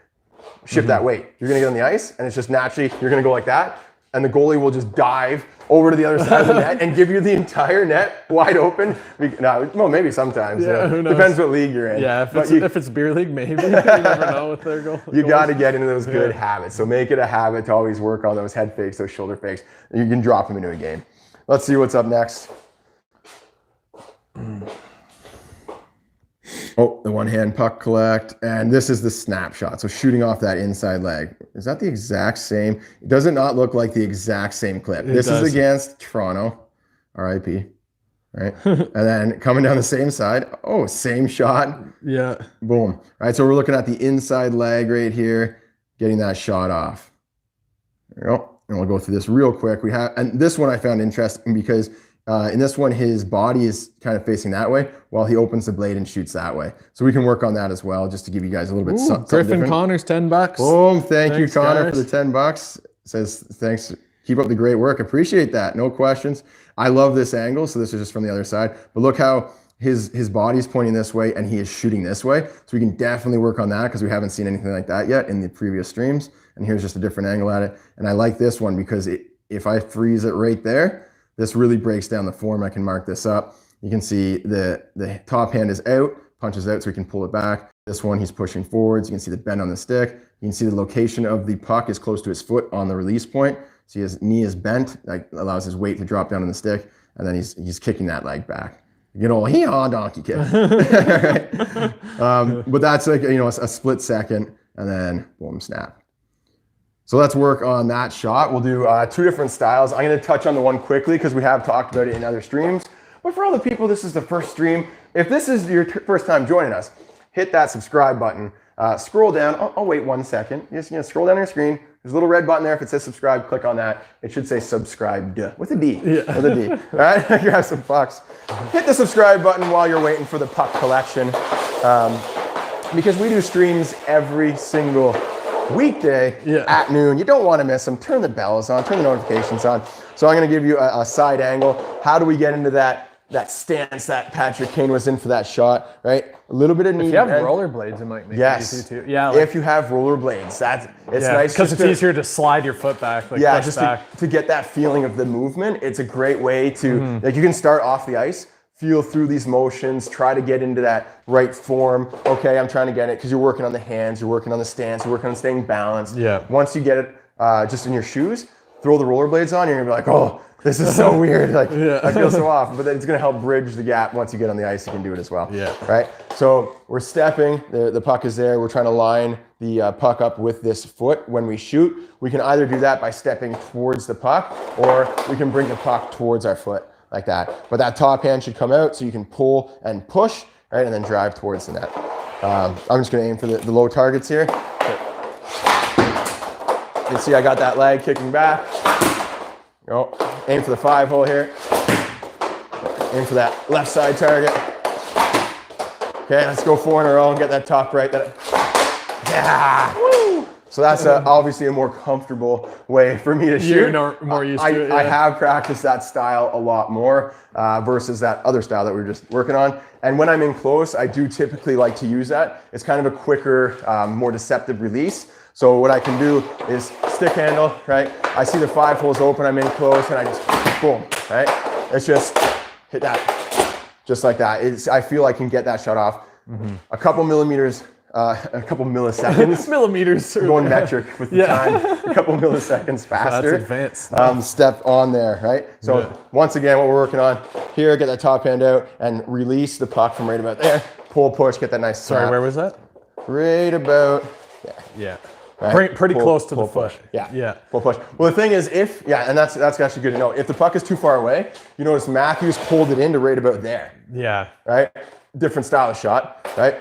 shift that weight. You're gonna get on the ice and it's just naturally, you're gonna go like that and the goalie will just dive over to the other side of the net and give you the entire net wide open. No, well, maybe sometimes. Yeah, who knows? Depends what league you're in. Yeah, if it's beer league, maybe. You never know with their goal. You got to get into those good habits. So make it a habit to always work on those head fakes, those shoulder fakes. You can drop them into a game. Let's see what's up next. Oh, the one hand puck collect. And this is the snapshot. So shooting off that inside leg. Is that the exact same? Does it not look like the exact same clip? This is against Toronto. RIP. Right? And then coming down the same side. Oh, same shot. Yeah. Boom. All right. So we're looking at the inside leg right here, getting that shot off. There we go. And we'll go through this real quick. And this one I found interesting because in this one, his body is kind of facing that way while he opens the blade and shoots that way. So we can work on that as well, just to give you guys a little bit something Griffin different. Connors, $10. Boom. Thanks you, Connor, guys. for the $10. Says, thanks. Keep up the great work. Appreciate that. No questions. I love this angle. So this is just from the other side. But look how his body's pointing this way and he is shooting this way. So we can definitely work on that because we haven't seen anything like that yet in the previous streams. And here's just a different angle at it. And I like this one because if I freeze it right there, this really breaks down the form. I can mark this up. You can see the top hand is out, punches out so we can pull it back. This one, he's pushing forwards. You can see the bend on the stick. You can see the location of the puck is close to his foot on the release point. So his knee is bent, that allows his weight to drop down on the stick. And then he's kicking that leg back. Good old hee-haw donkey kick. But that's like, you know, a split second and then boom, snap. So let's work on that shot. We'll do two different styles. I'm going to touch on the one quickly because we have talked about it in other streams. But for all the people, this is the first stream. If this is your first time joining us, hit that subscribe button. Scroll down. I'll wait 1 second. Just scroll down your screen. There's a little red button there. If it says subscribe, click on that. It should say subscribed with a D. Yeah. With a D. All right? Grab some pucks. Hit the subscribe button while you're waiting for the puck collection. Because we do streams every single weekday at noon. You don't want to miss them. Turn the bells on, turn the notifications on. So I'm going to give you a side angle. How do we get into that stance that Patrick Kane was in for that shot, right? A little bit of knee. If you have rollerblades, it might make it easy too. Yeah. Like, if you have rollerblades, it's nice. Because it's easier to slide your foot back. Like push back. To get that feeling of the movement. It's a great way to, like you can start off the ice, feel through these motions, try to get into that right form. Okay, I'm trying to get it because you're working on the hands, you're working on the stance, you're working on staying balanced. Yeah. Once you get it just in your shoes, throw the rollerblades on, you're gonna be like, oh, this is so weird. Like I feel so off. But then it's gonna help bridge the gap. Once you get on the ice, you can do it as well. Yeah. Right? So we're stepping, the puck is there. We're trying to line the puck up with this foot when we shoot. We can either do that by stepping towards the puck or we can bring the puck towards our foot. Like that. But that top hand should come out so you can pull and push, right? And then drive towards the net. I'm just going to aim for the low targets here. You can see I got that leg kicking back. Go. Aim for the 5-hole here. Aim for that left side target. Okay, let's go 4 in a row and get that top right. Yeah! Woo! So that's obviously a more comfortable way for me to shoot. You're more used to it. I have practiced that style a lot more versus that other style that we were just working on. And when I'm in close, I do typically like to use that. It's kind of a quicker, more deceptive release. So what I can do is stick handle, right? I see the 5 holes open, I'm in close, and I just boom, right? It's just hit that, just like that. I feel I can get that shot off a couple millimeters. A couple milliseconds. Millimeters. Going metric with the time. A couple milliseconds faster. That's advanced. Step on there, right? So once again, what we're working on here, get that top hand out and release the puck from right about there. Pull, push, get that nice snap. Sorry, where was that? Right about there. Yeah. Right? Pretty close to the push. foot. Yeah. Pull, push. Well, the thing is, and that's actually good to know. If the puck is too far away, you notice Matthews pulled it into right about there. Yeah. Right? Different style of shot, right?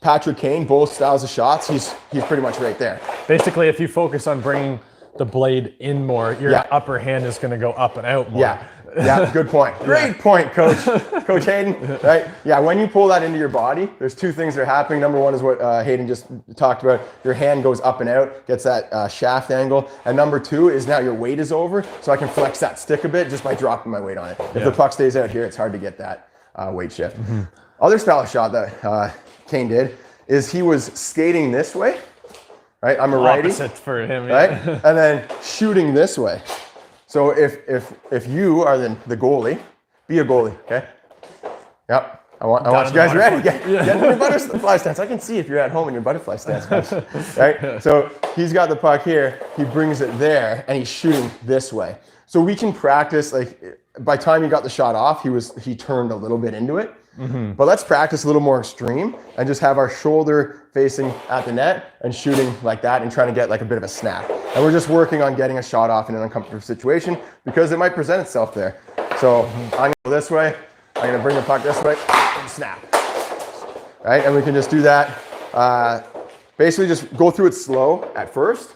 Patrick Kane, both styles of shots, he's pretty much right there. Basically, if you focus on bringing the blade in more, your upper hand is going to go up and out more. Yeah. Yeah, good point. Great point, Coach. Coach Hayden, right? Yeah, when you pull that into your body, there's two things that are happening. Number one is what Hayden just talked about. Your hand goes up and out, gets that shaft angle. And number two is now your weight is over, so I can flex that stick a bit just by dropping my weight on it. If the puck stays out here, it's hard to get that weight shift. Other style of shot that Kane did is he was skating this way, right? I'm a righty. Opposite for him, right? And then shooting this way. So if you are the goalie, be a goalie, okay? Yep. I want you guys ready. Get in your butterfly stance. I can see if you're at home in your butterfly stance, right? So he's got the puck here. He brings it there, and he's shooting this way. So we can practice. Like by the time he got the shot off, he turned a little bit into it. But let's practice a little more extreme and just have our shoulder facing at the net and shooting like that and trying to get like a bit of a snap. And we're just working on getting a shot off in an uncomfortable situation because it might present itself there. So I'm gonna go this way. I'm gonna bring the puck this way and snap. Right, and we can just do that. Basically just go through it slow at first.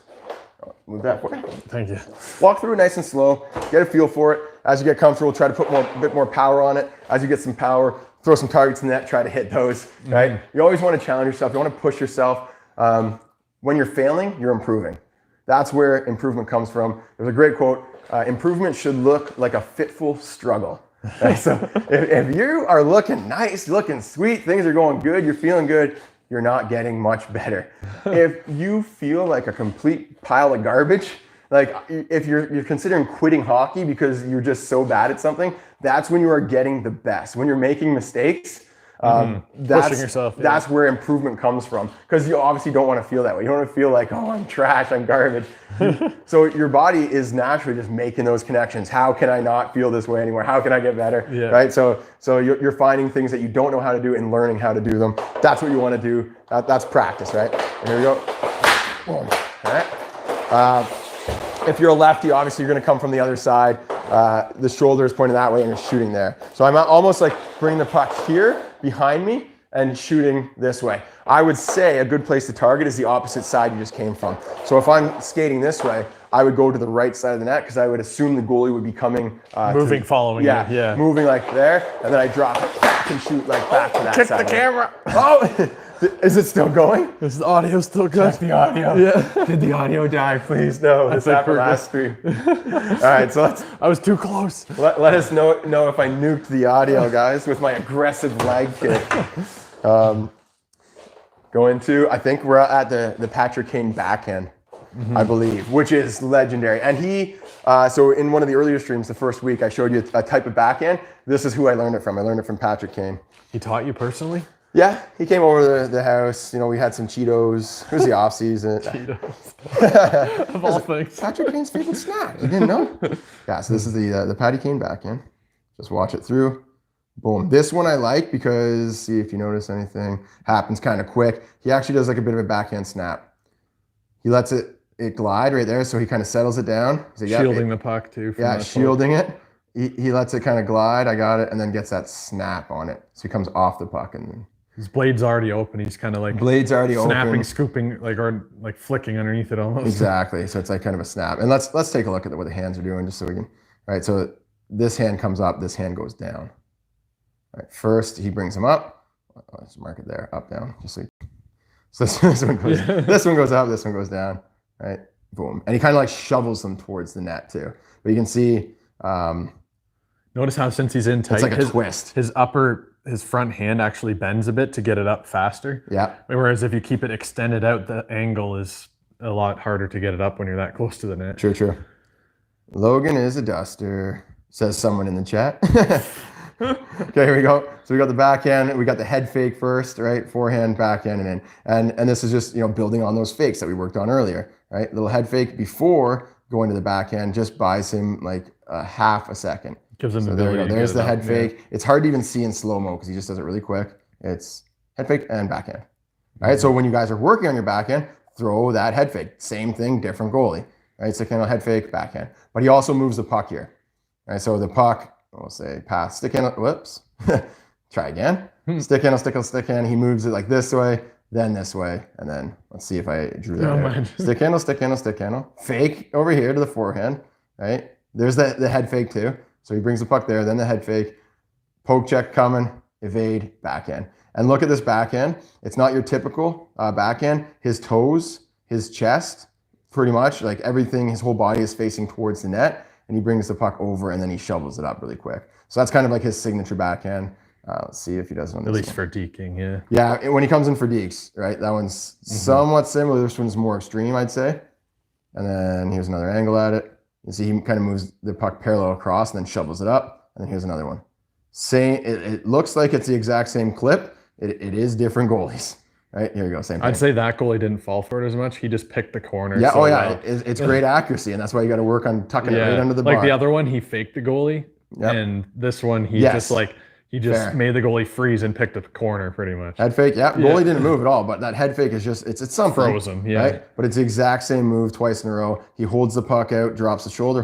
Move that forward. Thank you. Walk through it nice and slow. Get a feel for it. As you get comfortable, try to put a bit more power on it. As you get some power, throw some targets in the net, try to hit those, right? You always want to challenge yourself. You want to push yourself. When you're failing, you're improving. That's where improvement comes from. There's a great quote, improvement should look like a fitful struggle. Right? So if you are looking nice, looking sweet, things are going good, you're feeling good, you're not getting much better. If you feel like a complete pile of garbage, like if you're considering quitting hockey because you're just so bad at something, that's when you are getting the best. When you're making mistakes, pushing yourself. That's where improvement comes from. Because you obviously don't want to feel that way. You don't want to feel like, oh, I'm trash, I'm garbage. So your body is naturally just making those connections. How can I not feel this way anymore? How can I get better? Right? So you're finding things that you don't know how to do and learning how to do them. That's what you want to do. That's practice, right? And here we go. Boom. All right. If you're a lefty, obviously you're going to come from the other side. The shoulder is pointing that way and you're shooting there. So I'm almost like bringing the puck here behind me and shooting this way. I would say a good place to target is the opposite side you just came from. So if I'm skating this way, I would go to the right side of the net because I would assume the goalie would be coming. Moving, following you. Yeah. Moving like there. And then I drop it back and shoot like back to that Kick side. the camera. Oh! Is it still going? Is the audio still good? Check the audio. Yeah. Did the audio die? Please no. This happened last stream. All right, so I was too close. let us know if I nuked the audio, guys, with my aggressive leg kick. Going to, I think we're at the Patrick Kane backhand, I believe, which is legendary. And he, so in one of the earlier streams, the first week, I showed you a type of backhand. This is who I learned it from. I learned it from Patrick Kane. He taught you personally? Yeah, he came over to the house. You know, we had some Cheetos. It was the off season. Cheetos. Of all things. Patrick Kane's favorite snack. You didn't know? Yeah, so this is the Patty Kane backhand. Just watch it through. Boom. This one I like because, see if you notice anything, happens kind of quick. He actually does like a bit of a backhand snap. He lets it glide right there, so he kind of settles it down. Like, shielding the puck too. Yeah, shielding it. He lets it kind of glide. I got it, and then gets that snap on it. So he comes off the puck and then. His blade's already open. He's kind of like blade's already snapping, open. Scooping, or flicking underneath it almost. Exactly. So it's like kind of a snap. And let's take a look at what the hands are doing, just so we can. All right. So this hand comes up. This hand goes down. All right. First, he brings him up. Let's mark it there. Up, down. Just so this one goes. This one goes up. This one goes down. Right. Boom. And he kind of like shovels them towards the net too. But you can see. Notice how since he's in tight, it's like a twist. His front hand actually bends a bit to get it up faster. Yeah. Whereas if you keep it extended out, the angle is a lot harder to get it up when you're that close to the net. True. Logan is a duster, says someone in the chat. Okay, here we go. So we got the backhand, we got the head fake first, right? Forehand, backhand, and in. And this is just, building on those fakes that we worked on earlier, right? Little head fake before going to the backhand just buys him like a half a second. Gives him so the there ability we go. There's the head fake. Yeah. It's hard to even see in slow-mo because he just does it really quick. It's head fake and backhand. All right, so when you guys are working on your backhand, throw that head fake. Same thing, different goalie. Right, so kind of head fake, backhand. But he also moves the puck here. All right, so the puck, we'll say pass, stick handle, whoops. Try again. Stick handle. He moves it like this way, then this way, and then let's see if I drew that out. Stick handle. Fake over here to the forehand, right? There's the head fake too. So he brings the puck there, then the head fake, poke check coming, evade, backhand. And look at this backhand. It's not your typical backhand. His toes, his chest, pretty much like everything, his whole body is facing towards the net, and he brings the puck over and then he shovels it up really quick. So that's kind of like his signature backhand. Let's see if he does it on this At least one. for deking, yeah. Yeah, when he comes in for dekes, right? That one's somewhat similar. This one's more extreme, I'd say. And then here's another angle at it. You see he kind of moves the puck parallel across and then shovels it up. And then here's another one. Same. It looks like it's the exact same clip. It is different goalies, right? Here you go, same thing. I'd say that goalie didn't fall for it as much. He just picked the corner. Yeah, so yeah. It's great accuracy, and that's why you got to work on tucking it right under the bar. Like the other one, he faked the goalie. Yep. And this one, he Fair. made the goalie freeze and picked a corner pretty much. Head fake, yeah. Goalie didn't move at all, but that head fake is just, it's something. Frozen, yeah. Right? But it's the exact same move twice in a row. He holds the puck out, drops the shoulder,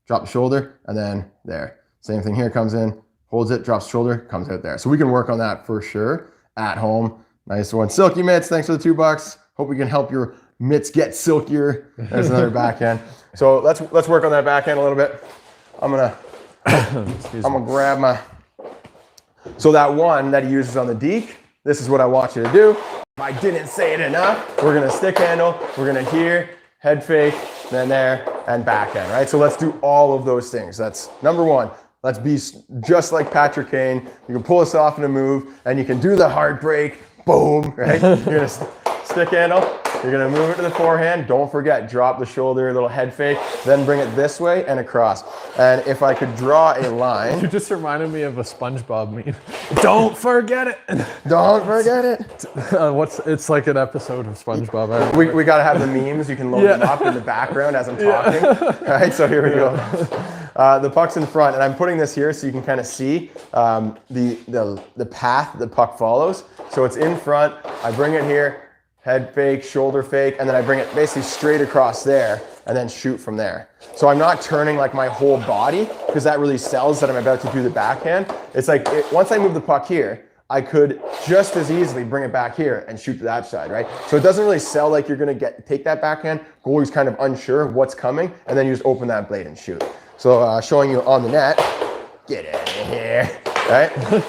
drop the shoulder, and then there. Same thing here, comes in, holds it, drops the shoulder, comes out there. So we can work on that for sure at home. Nice one. Silky Mitts, thanks for the $2. Hope we can help your mitts get silkier. There's another backhand. So let's work on that backhand a little bit. I'm gonna grab my. So that one that he uses on the deke, this is what I want you to do. If I didn't say it enough, we're gonna stick handle, we're gonna here, head fake, then there, and backhand, right? So let's do all of those things. That's number one. Let's be just like Patrick Kane. You can pull us off in a move, and you can do the heartbreak, boom, right? You're gonna stick handle, you're gonna move it to the forehand. Don't forget, drop the shoulder, a little head fake, then bring it this way and across. And if I could draw a line. You just reminded me of a SpongeBob meme. Don't forget it. Don't forget it. It's like an episode of SpongeBob. We gotta have the memes. You can load them up in the background as I'm talking. All right, so here we go. The puck's in front, and I'm putting this here so you can kind of see the path the puck follows. So it's in front. I bring it here. Head fake, shoulder fake, and then I bring it basically straight across there and then shoot from there. So I'm not turning like my whole body because that really sells that I'm about to do the backhand. It's like once I move the puck here, I could just as easily bring it back here and shoot to that side, right? So it doesn't really sell like you're gonna take that backhand. Goalie's kind of unsure what's coming, and then you just open that blade and shoot. So showing you on the net, get in here, right?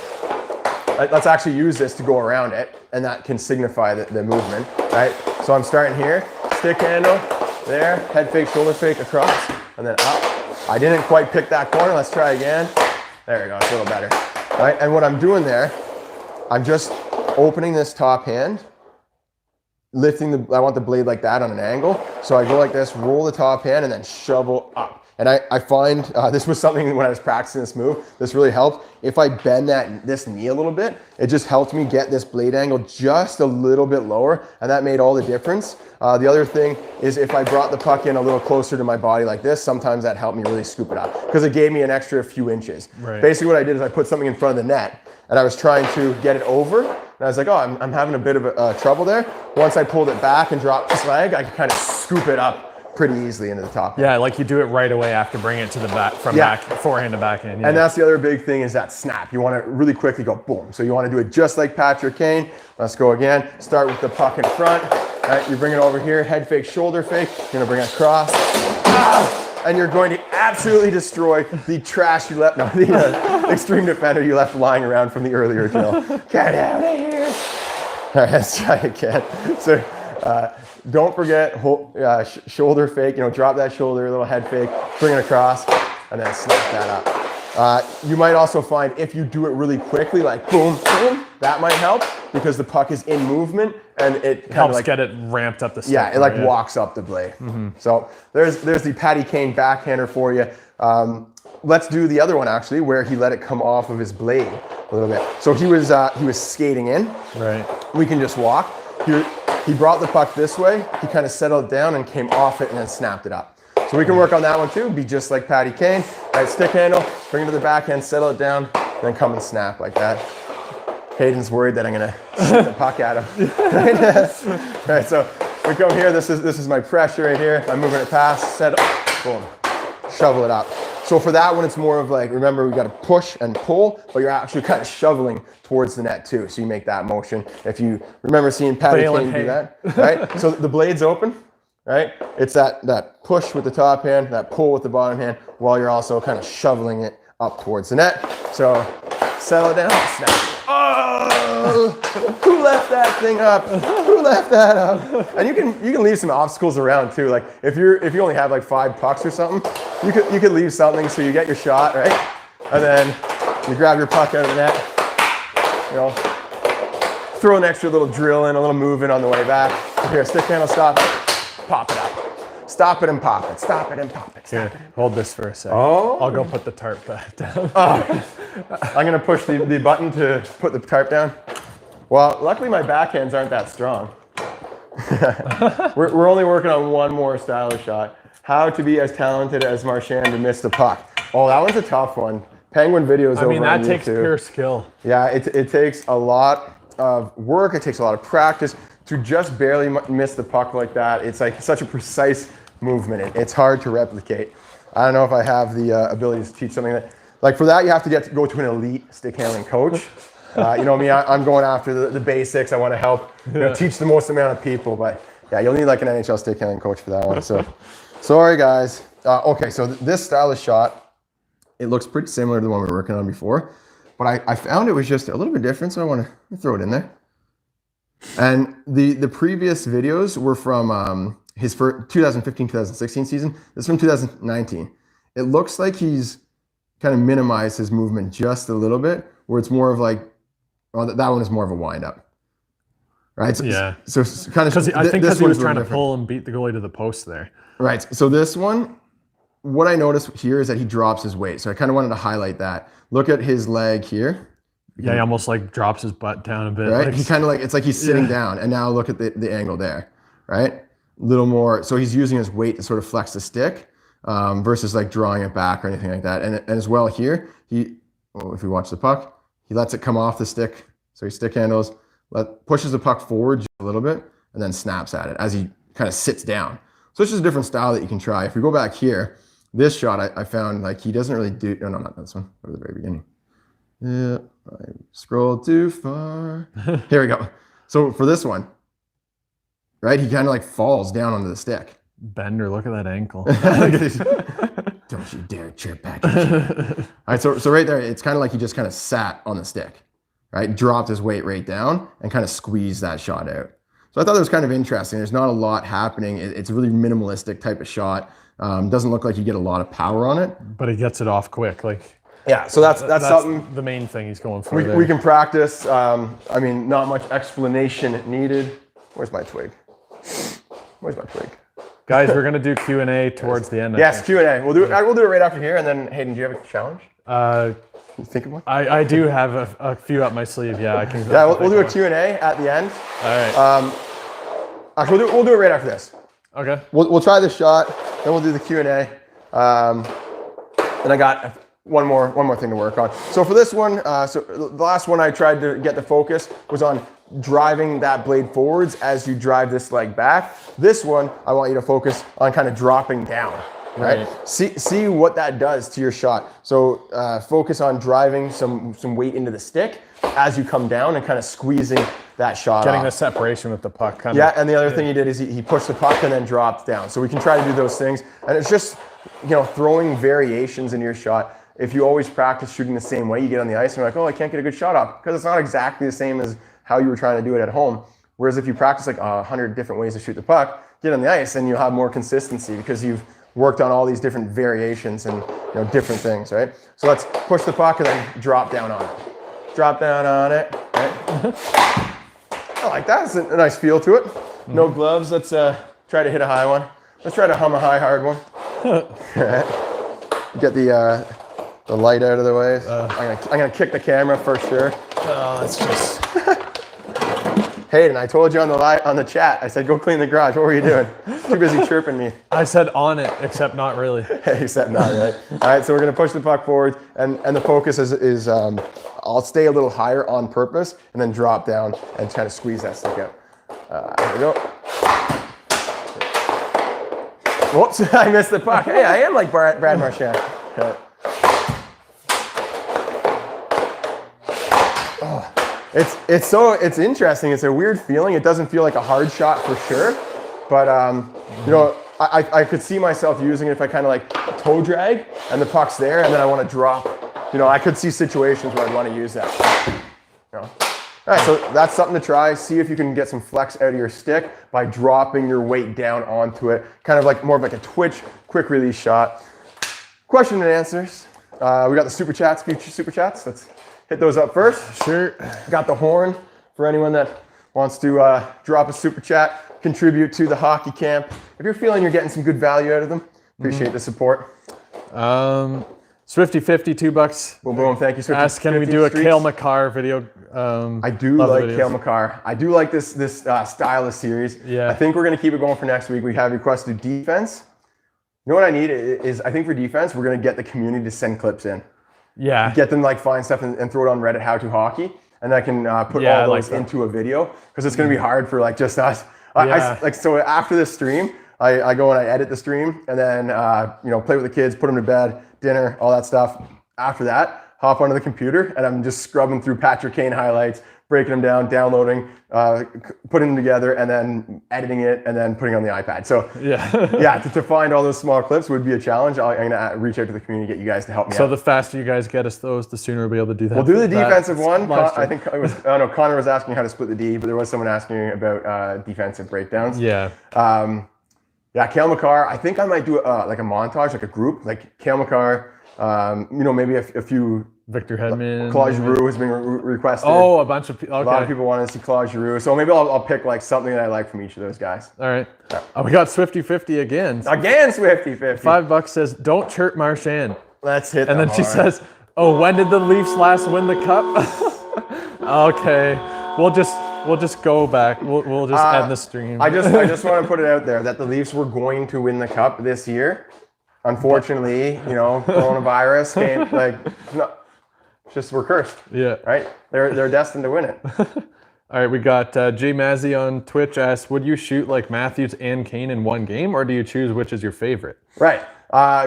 Let's actually use this to go around it, and that can signify the movement, right? So I'm starting here, stick handle, there, head fake, shoulder fake, across, and then up. I didn't quite pick that corner, let's try again. There we go, it's a little better, right? And what I'm doing there, I'm just opening this top hand, lifting I want the blade like that on an angle. So I go like this, roll the top hand, and then shovel up. And I find this was something when I was practicing this move, this really helped. If I bend this knee a little bit, it just helped me get this blade angle just a little bit lower, and that made all the difference. The other thing is if I brought the puck in a little closer to my body like this, sometimes that helped me really scoop it up because it gave me an extra few inches. Right. Basically what I did is I put something in front of the net, and I was trying to get it over, and I was like, oh, I'm having a bit of trouble there. Once I pulled it back and dropped this leg, I could kind of scoop it up pretty easily into the top. Yeah, like you do it right away after bringing it to the back, forehand to backhand. Yeah. And that's the other big thing is that snap. You want to really quickly go boom. So you want to do it just like Patrick Kane. Let's go again. Start with the puck in front. Right, you bring it over here, head fake, shoulder fake. You're going to bring it across. And you're going to absolutely destroy the trash you left, the extreme defender you left lying around from the earlier drill. Get out of here. All right, let's try again. So, don't forget, shoulder fake, drop that shoulder, a little head fake, bring it across, and then snap that up. You might also find if you do it really quickly, like boom, boom, that might help because the puck is in movement and it helps get it ramped up the stick. Yeah, it walks up the blade. So there's the Patty Kane backhander for you. Let's do the other one actually, where he let it come off of his blade a little bit. So he was skating in. Right. We can just walk. He brought the puck this way, he kind of settled down and came off it and then snapped it up. So we can work on that one too, be just like Patty Kane. All right, stick handle, bring it to the backhand, settle it down, then come and snap like that. Hayden's worried that I'm gonna shoot the puck at him. All right, so we come here, this is my pressure right here. I'm moving it past, settle, boom, shovel it up. So for that one, it's more of like, remember we got to push and pull, but you're actually kind of shoveling towards the net too. So you make that motion. If you remember seeing Patty Kane do that, right? So the blade's open, right? It's that push with the top hand, that pull with the bottom hand, while you're also kind of shoveling it up towards the net. So settle down, snap. Oh, who left that thing up? Who left that up? And you can leave some obstacles around too. Like if you only have like 5 pucks or something, you could leave something so you get your shot, right? And then you grab your puck out of the net, you know, throw an extra little drill in, a little move in on the way back. Here, stick handle, stop it, pop it up. Stop it and pop it, stop it and pop it. Here, hold this for a second. Oh. I'll go put the tarp back down. I'm gonna push the button to put the tarp down. Well, luckily my backhands aren't that strong. we're only working on one more stylish shot. How to be as talented as Marchand to miss the puck. Oh, that one's a tough one. Penguin videos over on YouTube. I mean, that takes pure skill. Yeah, it takes a lot of work. It takes a lot of practice to just barely miss the puck like that. It's like such a precise movement. It's hard to replicate. I don't know if I have the ability to teach something that, like for that, you have to go to an elite stick handling coach. You know me, I'm going after the basics. I want to help teach the most amount of people, but yeah, you'll need like an NHL stick handling coach for that one. So sorry guys. Okay, so this stylish shot, it looks pretty similar to the one we were working on before, but I found it was just a little bit different, so I want to throw it in there. And the previous videos were from his 2015-2016 season. This is from 2019. It looks like he's kind of minimized his movement just a little bit, where it's more of like, well, that one is more of a wind up, right? So, yeah. So kind of, I think because he was trying to pull and beat the goalie to the post there. Right. So this one, what I noticed here is that he drops his weight. So I kind of wanted to highlight that. Look at his leg here. Yeah, he almost like drops his butt down a bit. Right. Like, he kind of like, it's like he's sitting down, and now look at the angle there, right? A little more. So he's using his weight to sort of flex the stick versus like drawing it back or anything like that. And as well here, if we watch the puck, he lets it come off the stick. So he stick handles, pushes the puck forward just a little bit, and then snaps at it as he kind of sits down. So it's just a different style that you can try. If we go back here, this shot I found like he doesn't really do, no, not this one, go to the very beginning. Yeah, I scrolled too far. Here we go. So for this one, right, he kind of like falls down onto the stick. Bender, look at that ankle. Don't you dare chirp back. All right, so right there, it's kind of like he just kind of sat on the stick, right? Dropped his weight right down and kind of squeezed that shot out. So I thought that was kind of interesting. There's not a lot happening. It's a really minimalistic type of shot. Doesn't look like you get a lot of power on it. But he gets it off quick. Yeah, so that's something. The main thing he's going for. We can practice. I mean, not much explanation needed. Where's my twig? Where's my twig? Guys, we're gonna do Q&A towards the end. Yes, Q&A. We'll do it right after here. And then Hayden, do you have a challenge? You think of one? I do have a few up my sleeve. Yeah, I can. Yeah, we'll do a Q&A at the end. All right. Actually, we'll do it right after this. Okay. We'll try this shot, then we'll do the Q&A. And I got one more thing to work on. So for this one, so the last one I tried to get the focus was on driving that blade forwards as you drive this leg back. This one, I want you to focus on kind of dropping down, right? See what that does to your shot. So focus on driving some weight into the stick as you come down and kind of squeezing that shot Getting off. the separation with the puck. Yeah, and the other thing he did is he pushed the puck and then dropped down. So we can try to do those things. And it's just, throwing variations in your shot. If you always practice shooting the same way, you get on the ice and you're like, oh, I can't get a good shot off, because it's not exactly the same as how you were trying to do it at home. Whereas if you practice like 100 different ways to shoot the puck, get on the ice and you'll have more consistency because you've worked on all these different variations and different things, right? So let's push the puck and then drop down on it. Drop down on it, right? I like that. It's a nice feel to it. No gloves. Let's try to hit a high one. Let's try to hum a high, hard one. All right. Get the light out of the way. I'm gonna kick the camera for sure. It's just. Hayden, I told you on the chat. I said go clean the garage. What were you doing? Too busy chirping me. I said on it, except not really. Except not, right? All right. So we're gonna push the puck forward, and the focus is I'll stay a little higher on purpose, and then drop down and try to squeeze that stick out. Here we go. Whoops! I missed the puck. Hey, I am like Brad Marchand. Okay. It's interesting. It's a weird feeling. It doesn't feel like a hard shot for sure, but I could see myself using it if I kind of like toe drag and the puck's there, and then I want to drop I could see situations where I'd want to use that. All right, so that's something to try. See if you can get some flex out of your stick by dropping your weight down onto it. Kind of like more of like a twitch, quick release shot. Question and answers. We got the super chats, future super chats. Let's hit those up first. Sure. Got the horn for anyone that wants to drop a super chat, contribute to the hockey camp. If you're feeling you're getting some good value out of them, appreciate the support. Swifty50, $2. Boom, boom. Thank you, Swifty. Ask, can we do a Cale Makar video? I do like Cale Makar. I do like this style of series. Yeah. I think we're going to keep it going for next week. We have requested defense. You know what I need is I think for defense, we're going to get the community to send clips in. Yeah. Get them like find stuff and throw it on Reddit, How to Hockey. And I can put all those into a video because it's going to be hard for like just us. So after this stream, I go and I edit the stream and then, play with the kids, put them to bed, dinner, all that stuff. After that, hop onto the computer and I'm just scrubbing through Patrick Kane highlights, breaking them down, downloading, putting them together and then editing it and then putting it on the iPad. So to find all those small clips would be a challenge. I'm going to reach out to the community, get you guys to help me out. So the faster you guys get us those, the sooner we'll be able to do that. We'll do the defensive one. I think it was, Connor was asking how to split the D, but there was someone asking about defensive breakdowns. Yeah. Cale Makar, I think I might do like a montage, like a group, like Cale Makar, maybe a few. Victor Hedman. Claude Giroux has been requested. Oh, a bunch of people. Okay. A lot of people want to see Claude Giroux. So maybe I'll pick like something that I like from each of those guys. All right. We got Swifty50 again. Again, Swifty50. $5 says, don't chirp Marchand. Let's hit And then she says, oh, when did the Leafs last win the cup? Okay. We'll just go back. We'll just end the stream. I just want to put it out there that the Leafs were going to win the cup this year. Unfortunately, coronavirus came we're cursed. Yeah. Right? They're destined to win it. All right, we got Jay Mazzy on Twitch asks, would you shoot like Matthews and Kane in one game, or do you choose which is your favorite? Right.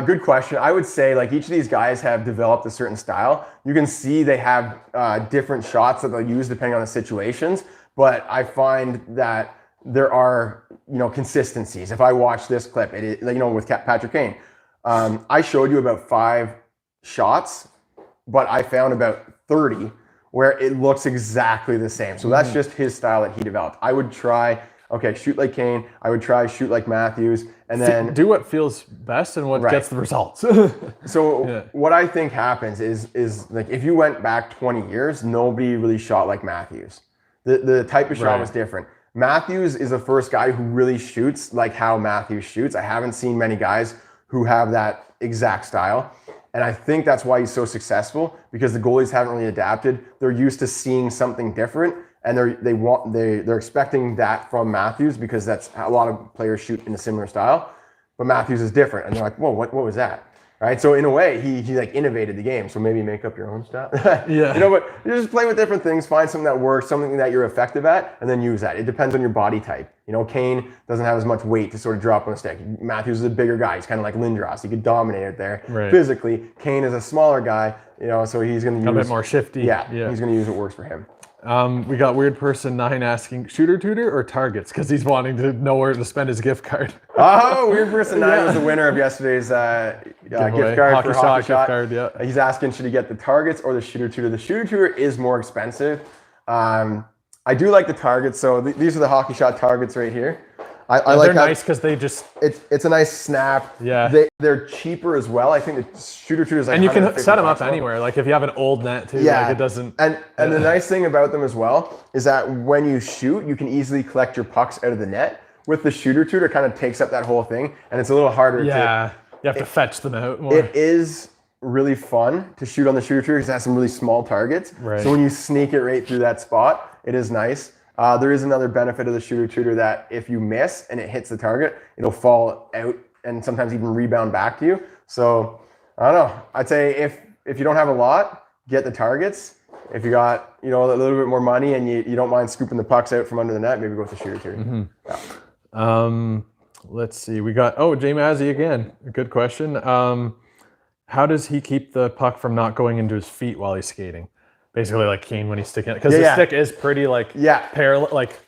Good question. I would say like each of these guys have developed a certain style. You can see they have different shots that they'll use depending on the situations, but I find that there are, consistencies. If I watch this clip, with Patrick Kane, I showed you about 5 shots, but I found about 30 where it looks exactly the same. So that's just his style that he developed. I would try, shoot like Kane. I would try shoot like Matthews, and then do what feels best and what gets the results. So what I think happens is like if you went back 20 years, nobody really shot like Matthews. The type of shot was different. Matthews is the first guy who really shoots like how Matthews shoots. I haven't seen many guys who have that exact style. And I think that's why he's so successful, because the goalies haven't really adapted. They're used to seeing something different, and they're expecting that from Matthews because that's a lot of players shoot in a similar style. But Matthews is different, and they're like, "Whoa, what was that?" Right? So in a way, he like innovated the game. So maybe make up your own style. But you just play with different things, find something that works, something that you're effective at, and then use that. It depends on your body type. Kane doesn't have as much weight to sort of drop on a stick. Matthews is a bigger guy. He's kind of like Lindros. He could dominate it there physically. Kane is a smaller guy, so he's going to use a bit more shifty. Yeah, he's going to use what works for him. We got Weird Person 9 asking shooter tutor or targets because he's wanting to know where to spend his gift card. Oh, Weird Person 9 was the winner of yesterday's gift card for Hockey Shot. Gift card, He's asking, should he get the targets or the shooter tutor? The shooter tutor is more expensive. I do like the targets. So these are the Hockey Shot targets right here. I like they're nice because they just it's a nice snap. Yeah, they're cheaper as well. I think the shooter tutor is like, and you can set them up anywhere. Like if you have an old net too, like it doesn't. And the nice thing about them as well is that when you shoot, you can easily collect your pucks out of the net. With the shooter tutor, it kind of takes up that whole thing, and it's a little harder. You have to fetch them out more. It is really fun to shoot on the shooter tutor because it has some really small targets. Right. So when you sneak it right through that spot, it is nice. There is another benefit of the shooter tutor that if you miss and it hits the target, it'll fall out and sometimes even rebound back to you. So I don't know. I'd say if you don't have a lot, get the targets. If you got a little bit more money and you don't mind scooping the pucks out from under the net, maybe go with the shooter tutor. Let's see. We got Jay Mazzy again. Good question. How does he keep the puck from not going into his feet while he's skating? Basically like Kane when he's sticking it. Because the stick is pretty parallel,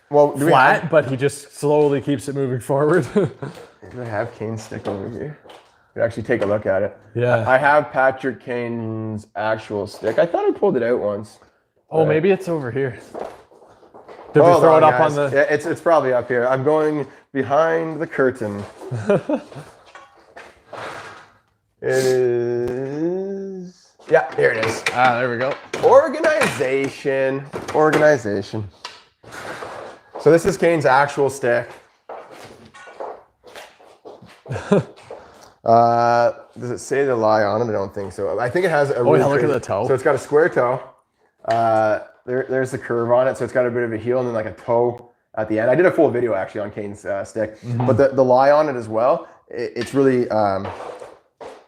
flat, but he just slowly keeps it moving forward. Do I have Kane's stick over here? could actually take a look at it. Yeah. I have Patrick Kane's actual stick. I thought I pulled it out once. Oh, maybe it's over here. Did we throw it up on the... Yeah, it's probably up here. I'm going behind the curtain. It is... Yeah, here it is. Ah, there we go. Organization. So this is Kane's actual stick. Does it say the lie on it? I don't think so. I think it has a... Oh, yeah, look at the toe. So it's got a square toe. There's the curve on it, so it's got a bit of a heel and then like a toe at the end. I did a full video actually on Kane's stick, but the lie on it as well, it's really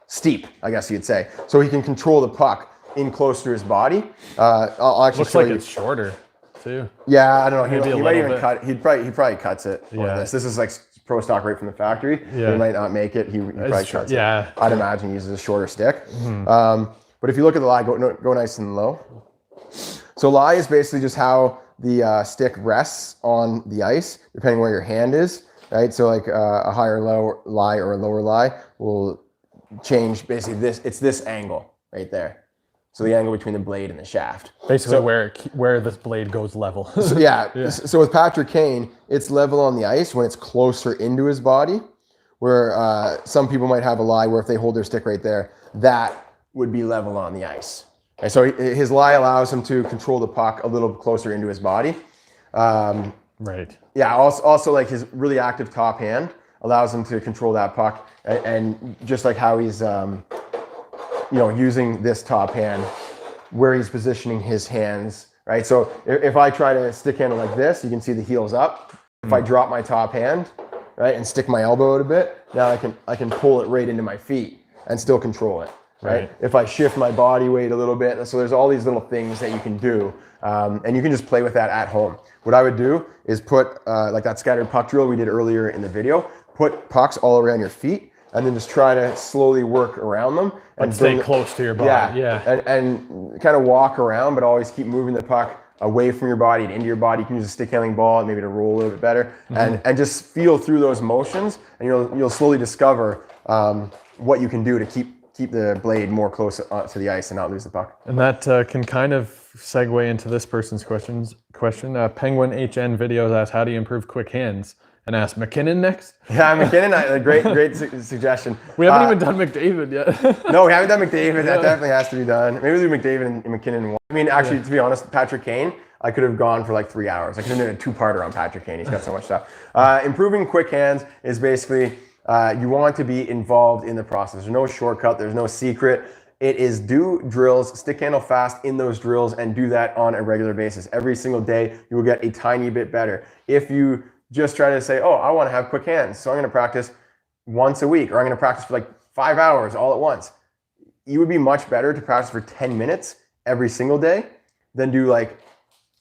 steep, I guess you'd say. So he can control the puck in close to his body. I'll actually looks like it's shorter too. Yeah, I don't know. He might even cut. He probably cuts it. Yeah. This is like pro stock right from the factory. Yeah. He might not make it. He probably cuts it. I'd imagine he uses a shorter stick. But if you look at the lie, go nice and low. So lie is basically just how the stick rests on the ice, depending where your hand is, right? So like a higher low lie or a lower lie will change basically this. It's this angle right there. So the angle between the blade and the shaft. Basically where this blade goes level. So, yeah. So with Patrick Kane, it's level on the ice when it's closer into his body, where some people might have a lie where if they hold their stick right there, that would be level on the ice. And so his lie allows him to control the puck a little closer into his body. Right. Yeah, also like his really active top hand allows him to control that puck. And just like how he's using this top hand, where he's positioning his hands, right? So if I try to stick handle like this, you can see the heel's up. If I drop my top hand, right, and stick my elbow out a bit, now I can pull it right into my feet and still control it. Right. If I shift my body weight a little bit, so there's all these little things that you can do, and you can just play with that at home. What I would do is put like that scattered puck drill we did earlier in the video. Put pucks all around your feet, and then just try to slowly work around them and stay close to your body. And kind of walk around, but always keep moving the puck away from your body and into your body. You can use a stick handling ball maybe to roll a little bit better, and just feel through those motions, and you'll slowly discover what you can do to keep the blade more close to the ice and not lose the puck. And that can kind of segue into this person's question. Penguin HN videos asks, how do you improve quick hands? And ask McKinnon next. Yeah, McKinnon, great suggestion. We haven't even done McDavid yet. No, we haven't done McDavid. That definitely has to be done. Maybe we'll do McDavid and McKinnon. I mean, actually, to be honest, Patrick Kane, I could have gone for like 3 hours. I could have done a 2-parter on Patrick Kane. He's got so much stuff. Improving quick hands is basically you want to be involved in the process. There's no shortcut. There's no secret. It is do drills, stick handle fast in those drills, and do that on a regular basis. Every single day, you will get a tiny bit better. If you just try to say, oh, I want to have quick hands, so I'm going to practice once a week, or I'm going to practice for like 5 hours all at once. You would be much better to practice for 10 minutes every single day than do like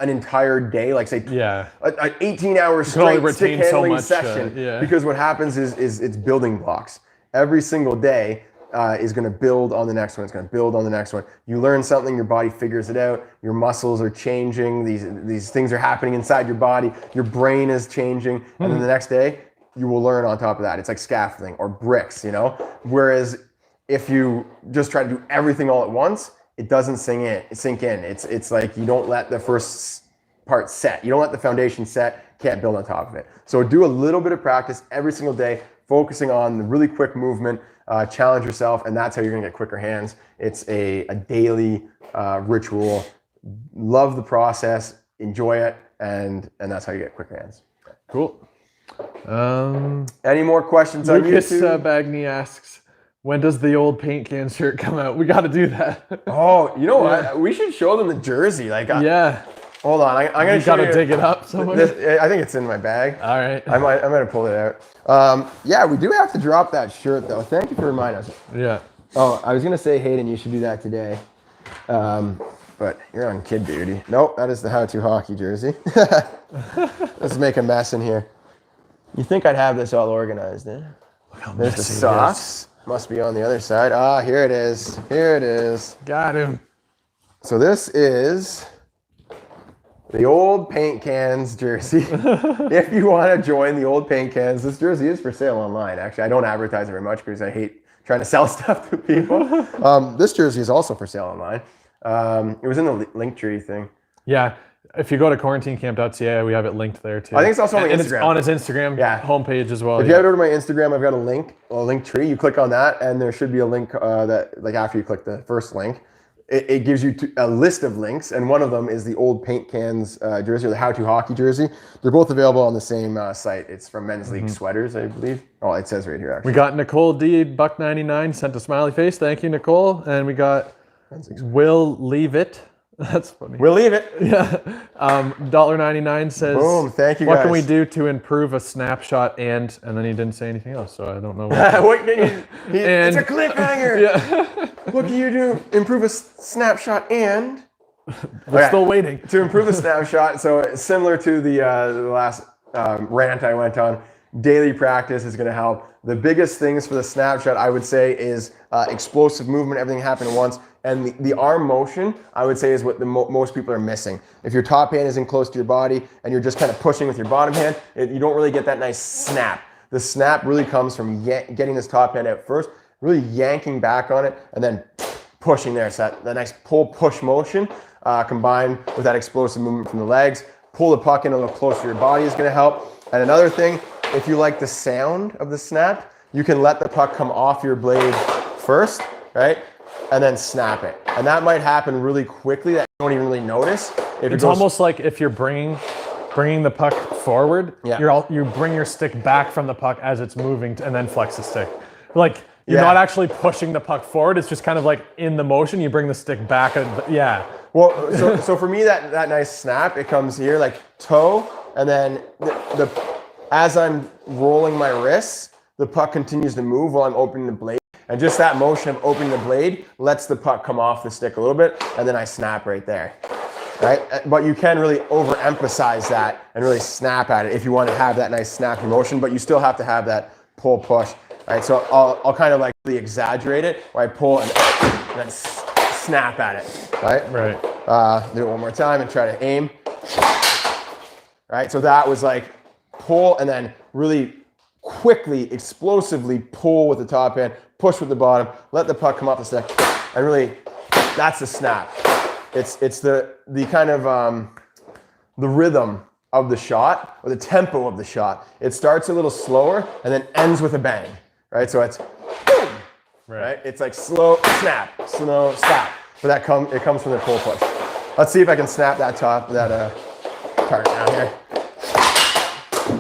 an entire day, like say an 18-hour straight stick handling session. Because what happens is it's building blocks. Every single day is going to build on the next one. It's going to build on the next one. You learn something, your body figures it out. Your muscles are changing. These things are happening inside your body. Your brain is changing. And then the next day, you will learn on top of that. It's like scaffolding or bricks, Whereas if you just try to do everything all at once, it doesn't sink in. It's like you don't let the first part set. You don't let the foundation set. Can't build on top of it. So do a little bit of practice every single day, focusing on the really quick movement. Challenge yourself, and that's how you're gonna get quicker hands. It's a daily ritual. Love the process, enjoy it, and that's how you get quicker hands. Cool. Any more questions on Lucas YouTube? Bagney asks, when does the old paint can shirt come out? We got to do that. Oh, you know what? We should show them the jersey. Like, hold on, I'm gonna. You gotta dig it up somewhere. I think it's in my bag. All right. I'm gonna pull it out. Yeah, we do have to drop that shirt though. Thank you for reminding us. Yeah. Oh, I was gonna say, Hayden, you should do that today. But you're on kid duty. Nope, that is the How To Hockey jersey. Let's make a mess in here. You think I'd have this all organized, eh? There's the socks. Must be on the other side. Ah, here it is. Here it is. Got him. So this is the old paint cans jersey. If you want to join the old paint cans, this jersey is for sale online. Actually, I don't advertise it very much because I hate trying to sell stuff to people. This jersey is also for sale online. It was in the Linktree thing. Yeah. If you go to quarantinecamp.ca, we have it linked there too. I think it's also on Instagram. It's on his Instagram homepage as well. If you head over to my Instagram, I've got a link tree. You click on that, and there should be a link that, like, after you click the first link, it gives you a list of links, and one of them is the old paint cans jersey, or the How to Hockey jersey. They're both available on the same site. It's from Men's League Sweaters, I believe. Oh, it says right here, actually. We got Nicole D, $1.99, sent a smiley face. Thank you, Nicole. And we got Will Leave It. That's funny. We'll leave it. Yeah. $1.99 says, boom, thank you, what guys. can we do to improve a snapshot? And then he didn't say anything else, so I don't know. It's a cliffhanger. Yeah. What can you do? Improve a snapshot and... We're still waiting. To improve the snapshot, so similar to the last rant I went on, daily practice is going to help. The biggest things for the snapshot, I would say, is explosive movement, everything happening at once. And the arm motion, I would say, is what most people are missing. If your top hand isn't close to your body and you're just kind of pushing with your bottom hand, you don't really get that nice snap. The snap really comes from getting this top hand out first, really yanking back on it, and then pushing there. So that nice pull-push motion combined with that explosive movement from the legs. Pull the puck in a little closer to your body is going to help. And another thing, if you like the sound of the snap, you can let the puck come off your blade first, right? And then snap it. And that might happen really quickly that you don't even really notice. It's almost like if you're bringing the puck forward, you bring your stick back from the puck as it's moving and then flex the stick. Like you're not actually pushing the puck forward. It's just kind of like in the motion, you bring the stick back. Well, so for me, that nice snap, it comes here like toe, and then as I'm rolling my wrists, the puck continues to move while I'm opening the blade. And just that motion of opening the blade lets the puck come off the stick a little bit, and then I snap right there, right? But you can really overemphasize that and really snap at it if you want to have that nice snappy motion, but you still have to have that pull push, right? So I'll kind of like really exaggerate it, where I pull and then snap at it, right? Right. Do it one more time and try to aim, right? So that was like pull and then really quickly, explosively pull with the top hand, push with the bottom, let the puck come off the stick, and really, that's the snap. It's the kind of the rhythm of the shot, or the tempo of the shot. It starts a little slower and then ends with a bang, right? So it's boom, right? It's like slow snap, slow stop. But it comes from the pull push. Let's see if I can snap that target down here.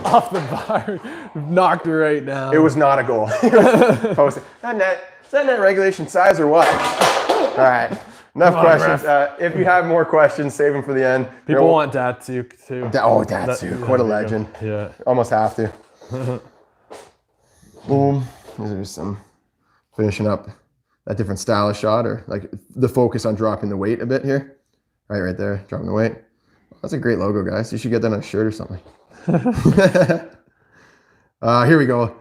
Off the bar, knocked it right down. It was not a goal. Is that net regulation size or what? All right, enough questions. If you have more questions, save them for the end. People want Datsuk too. Datsuk, what a legend. Yeah. Almost have to. Boom. These are just some finishing up that different style of shot, or like the focus on dropping the weight a bit here. Right there, dropping the weight. That's a great logo, guys. You should get that on a shirt or something. Here we go.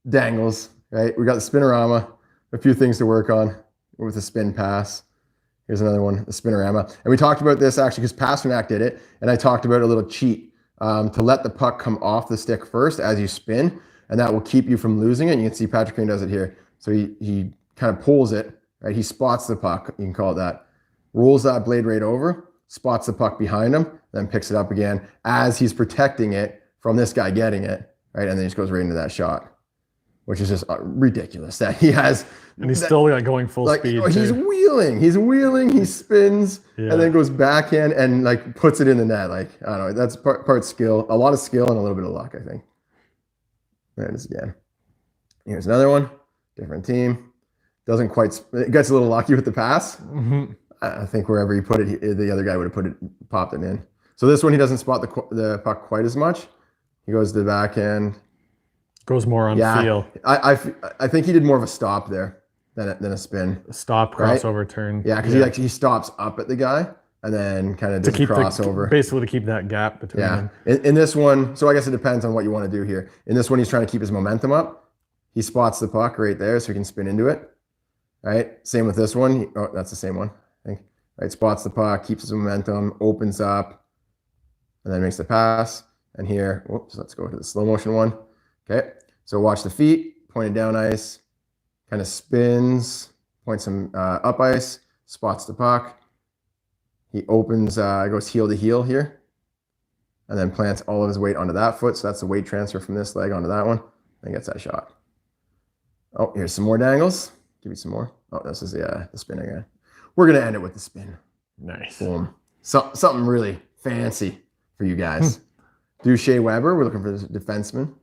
Dangles, right? We got the spinorama, a few things to work on with the spin pass. Here's another one, the spinorama. And we talked about this actually because Pasternak did it, and I talked about a little cheat to let the puck come off the stick first as you spin, and that will keep you from losing it. And you can see Patrick Kane does it here. So he kind of pulls it, right? He spots the puck, you can call it that. Rolls that blade right over, spots the puck behind him, then picks it up again as he's protecting it from this guy getting it, right? And then he just goes right into that shot, which is just ridiculous that he has. And he's still like going full speed. He's wheeling, he spins, and then goes backhand and like puts it in the net. Like, I don't know, that's part skill, a lot of skill and a little bit of luck, I think. There it is again. Here's another one, different team. Doesn't quite, it gets a little lucky with the pass. Mm-hmm. I think wherever he put it, the other guy would have popped it in. So this one, he doesn't spot the puck quite as much. He goes to the backhand. Goes more on feel. I think he did more of a stop there than a spin. Stop, crossover, turn. Yeah, because he stops up at the guy and then kind of does a crossover. Basically to keep that gap between them. In this one, so I guess it depends on what you want to do here. In this one, he's trying to keep his momentum up. He spots the puck right there so he can spin into it. Right? Same with this one. That's the same one. Right, spots the puck, keeps his momentum, opens up, and then makes the pass. And here, whoops, let's go to the slow motion one. Okay, so watch the feet, pointed down ice. kind of spins, points some up ice, spots the puck. He opens, goes heel to heel here, and then plants all of his weight onto that foot. So that's the weight transfer from this leg onto that one, and gets that shot. Oh, here's some more dangles. Give you some more. Oh, this is the spin again. We're going to end it with the spin. Nice. Boom. Something really fancy for you guys. Do Shea Weber. We're looking for this defenseman.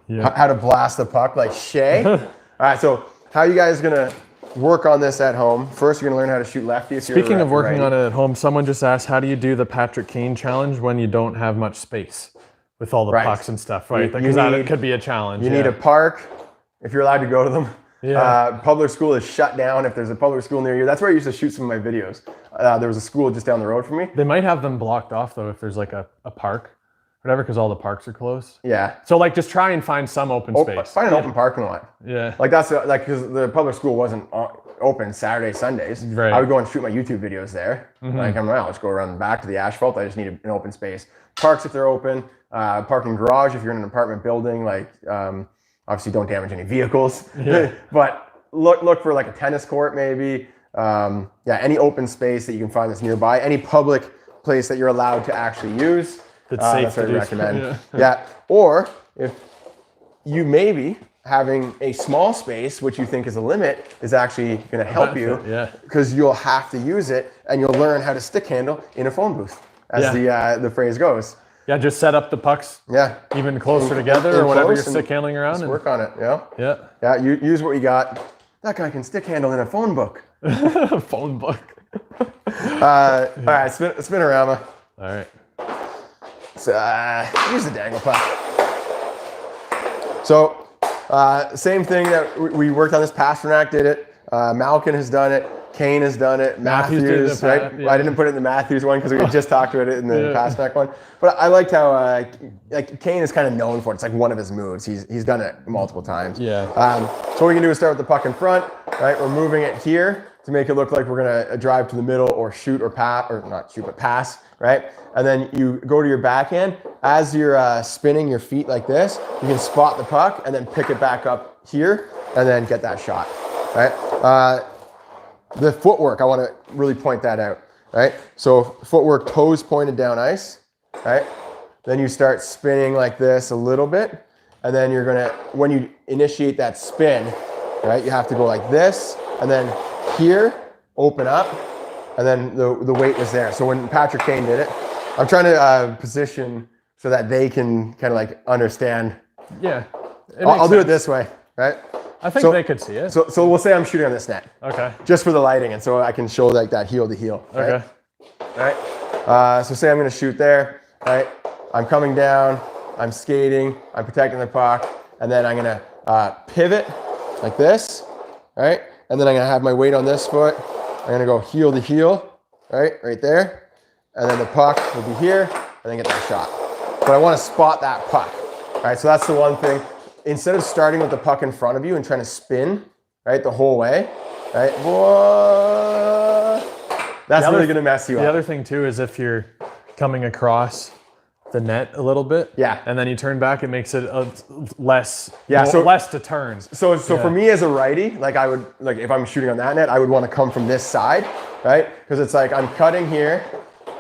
Yeah. How to blast the puck like Shea. All right, so how are you guys going to work on this at home? First, you're going to learn how to shoot lefty. Speaking of working on it at home, someone just asked, how do you do the Patrick Kane challenge when you don't have much space with all the pucks and stuff, right? Because that could be a challenge. You need a park, if you're allowed to go to them. Yeah. Public school is shut down if there's a public school near you. That's where I used to shoot some of my videos. There was a school just down the road from me. They might have them blocked off, though, if there's like a park. Whatever, because all the parks are closed. Yeah. So like, just try and find some open space. Find an open parking lot. Yeah. Like that's like because the public school wasn't open Saturday, Sundays. Right. I would go and shoot my YouTube videos there. Like I'm like, let's go around the back to the asphalt. I just need an open space. Parks if they're open. Parking garage if you're in an apartment building. Like obviously don't damage any vehicles. Yeah. But look for like a tennis court maybe. Yeah, any open space that you can find that's nearby. Any public place that you're allowed to actually use. That's safe to recommend. Yeah. Or if you maybe having a small space, which you think is a limit, is actually going to help you. Yeah. Because you'll have to use it, and you'll learn how to stick handle in a phone booth, as the phrase goes. Yeah, just set up the pucks. Yeah. Even closer together, or whatever you're stick handling around. Just work on it. Yeah. Yeah. Yeah. You use what you got. That guy can stick handle in a phone book. Phone book. All right. Spinorama. All right. So, use the dangle puck. So, same thing that we worked on this. Pasternak did it. Malkin has done it. Kane has done it. Matthews, right? I didn't put it in the Matthews one because we just talked about it in the Pasternak one. But I liked how like Kane is kind of known for it. It's like one of his moves. He's done it multiple times. Yeah. So what we can do is start with the puck in front, right? We're moving it here to make it look like we're gonna drive to the middle or shoot or pass, or not shoot but pass, right? And then you go to your backhand. As you're spinning your feet like this, you can spot the puck and then pick it back up here and then get that shot, right? The footwork, I want to really point that out, right? So footwork, toes pointed down ice, right? Then you start spinning like this a little bit, and then you're gonna, when you initiate that spin, right, you have to go like this, and then here, open up, and then the weight was there. So when Patrick Kane did it, I'm trying to position so that they can kind of like understand. Yeah. I'll do it this way, right? I think they could see it. So we'll say I'm shooting on this net. Okay. Just for the lighting, and so I can show like that heel to heel. Right? Okay. All right. So say I'm going to shoot there. Right. I'm coming down. I'm skating. I'm protecting the puck, and then I'm going to pivot like this. Right. And then I'm going to have my weight on this foot. I'm going to go heel to heel. Right there. And then the puck will be here, and then get that shot. But I want to spot that puck. Right. So that's the one thing. Instead of starting with the puck in front of you and trying to spin, right, the whole way, right? Whoa, that's really going to mess you up. The other thing too is if you're coming across the net a little bit, and then you turn back, it makes it less to turn. So for me as a righty, like I would, like if I'm shooting on that net, I would want to come from this side, right? Because it's like I'm cutting here,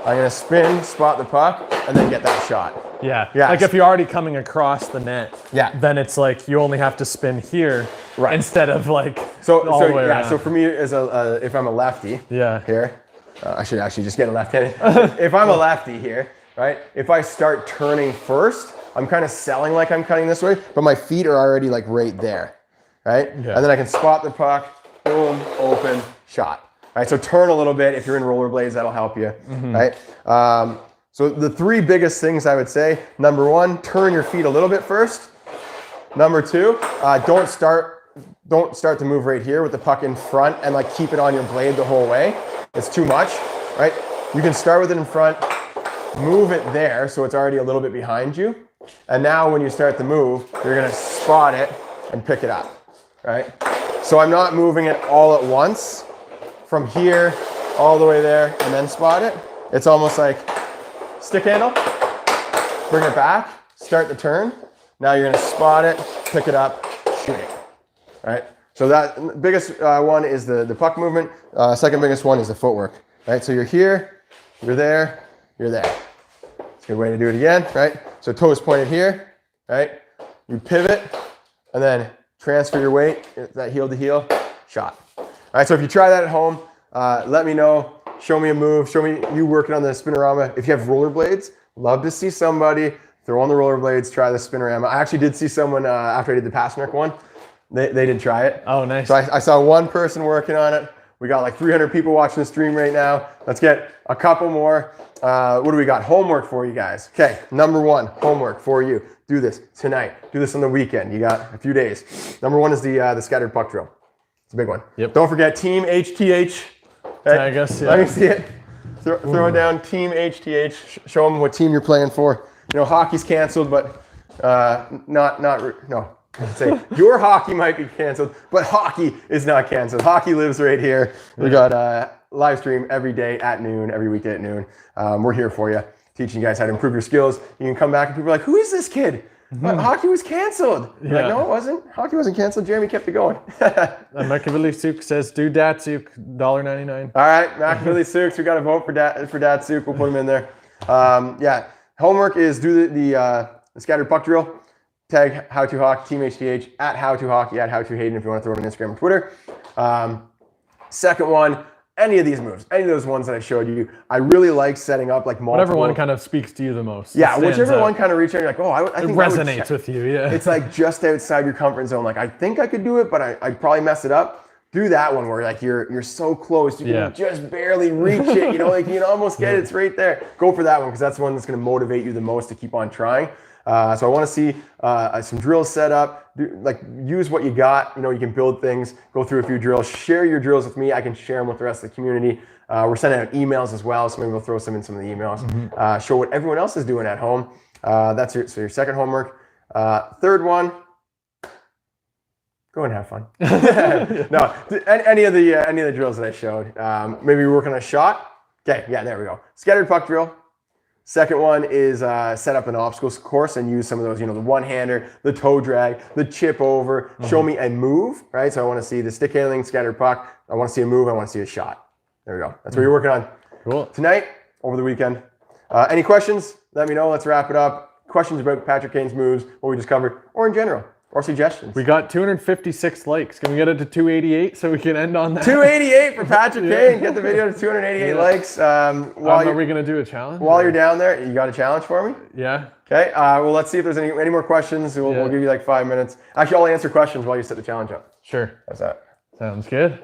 I'm going to spin, spot the puck, and then get that shot. Yeah. Like if you're already coming across the net, then it's like you only have to spin here instead of like all the way around. So for me, as if I'm a lefty here, I should actually just get a left-handed. If I'm a lefty here, right? If I start turning first, I'm kind of selling like I'm cutting this way, but my feet are already like right there, right? Yeah. And then I can spot the puck, boom, open, shot. Right, so turn a little bit. If you're in rollerblades, that'll help you, right? So the three biggest things I would say, number one, turn your feet a little bit first. Number two, don't start to move right here with the puck in front and like keep it on your blade the whole way. It's too much, right? You can start with it in front, move it there so it's already a little bit behind you. And now when you start the move, you're gonna spot it and pick it up, right? So I'm not moving it all at once from here all the way there and then spot it. It's almost like stick handle, bring it back, start the turn. Now you're gonna spot it, pick it up, shoot it, right? So that biggest one is the puck movement. Second biggest one is the footwork, right? So you're here, you're there, you're there. It's a good way to do it again, right? So toes pointed here, right? You pivot and then transfer your weight, that heel to heel, shot. All right, so if you try that at home, let me know. Show me a move. Show me you working on the spinorama. If you have rollerblades, love to see somebody throw on the rollerblades, try the spinorama. I actually did see someone after I did the Pasternak one. They did try it. Oh, nice. So I saw one person working on it. We got like 300 people watching the stream right now. Let's get a couple more. What do we got? Homework for you guys. Okay, number one, homework for you. Do this tonight. Do this on the weekend. You got a few days. Number one is the scattered puck drill. It's a big one. Yep. Don't forget Team HTH. Okay. I guess, yeah. Let me see it. Throw it down, Team HTH. Show them what team you're playing for. You know, hockey's canceled, but no. I'd say your hockey might be canceled, but hockey is not canceled. Hockey lives right here. We got live stream every day at noon, every weekday at noon. We're here for you, teaching you guys how to improve your skills. You can come back and people are like, who is this kid? Hockey was canceled. You're like, no, it wasn't. Hockey wasn't canceled. Jeremy kept it going. Machiavelli Souk says, do Datsuk, $1.99. All right, Machiavelli Souks. We got to vote for Datsuk. We'll put him in there. Yeah, homework is do the scattered puck drill. Tag How To Hockey, Team HTH, at How To Hockey, at How To Hayden if you want to throw it on Instagram or Twitter. Second one, any of these moves, any of those ones that I showed you, I really like setting up like multiple. Whatever one kind of speaks to you the most. Yeah, whichever one kind of reaches out, you're like, oh, I think it resonates with you, yeah. It's like just outside your comfort zone. Like, I think I could do it, but I'd probably mess it up. Do that one where like you're so close, you can just barely reach it, you know, like you can almost get it, it's right there. Go for that one because that's the one that's going to motivate you the most to keep on trying. So I want to see some drills set up. Use what you got. You know, you can build things. Go through a few drills. Share your drills with me. I can share them with the rest of the community. We're sending out emails as well, so maybe we'll throw some in some of the emails. Show what everyone else is doing at home. That's your second homework. Third one. Go and have fun. No, any of the drills that I showed. Maybe work on a shot. Okay, yeah, there we go. Scattered puck drill. Second one is set up an obstacles course and use some of those, you know, the one-hander, the toe drag, the chip over. Show me a move, right? So I want to see the stick handling, scattered puck. I want to see a move. I want to see a shot. There we go. That's what you're working on. Cool. Tonight, over the weekend. Any questions? Let me know. Let's wrap it up. Questions about Patrick Kane's moves, what we just covered, or in general, or suggestions. We got 256 likes. Can we get it to 288 so we can end on that? 288 for Patrick Kane. Get the video to 288 likes. Are we going to do a challenge? While you're down there, you got a challenge for me? Yeah. Okay. Well, let's see if there's any more questions. We'll give you like 5 minutes. Actually, I'll answer questions while you set the challenge up. Sure. How's that? Sounds good.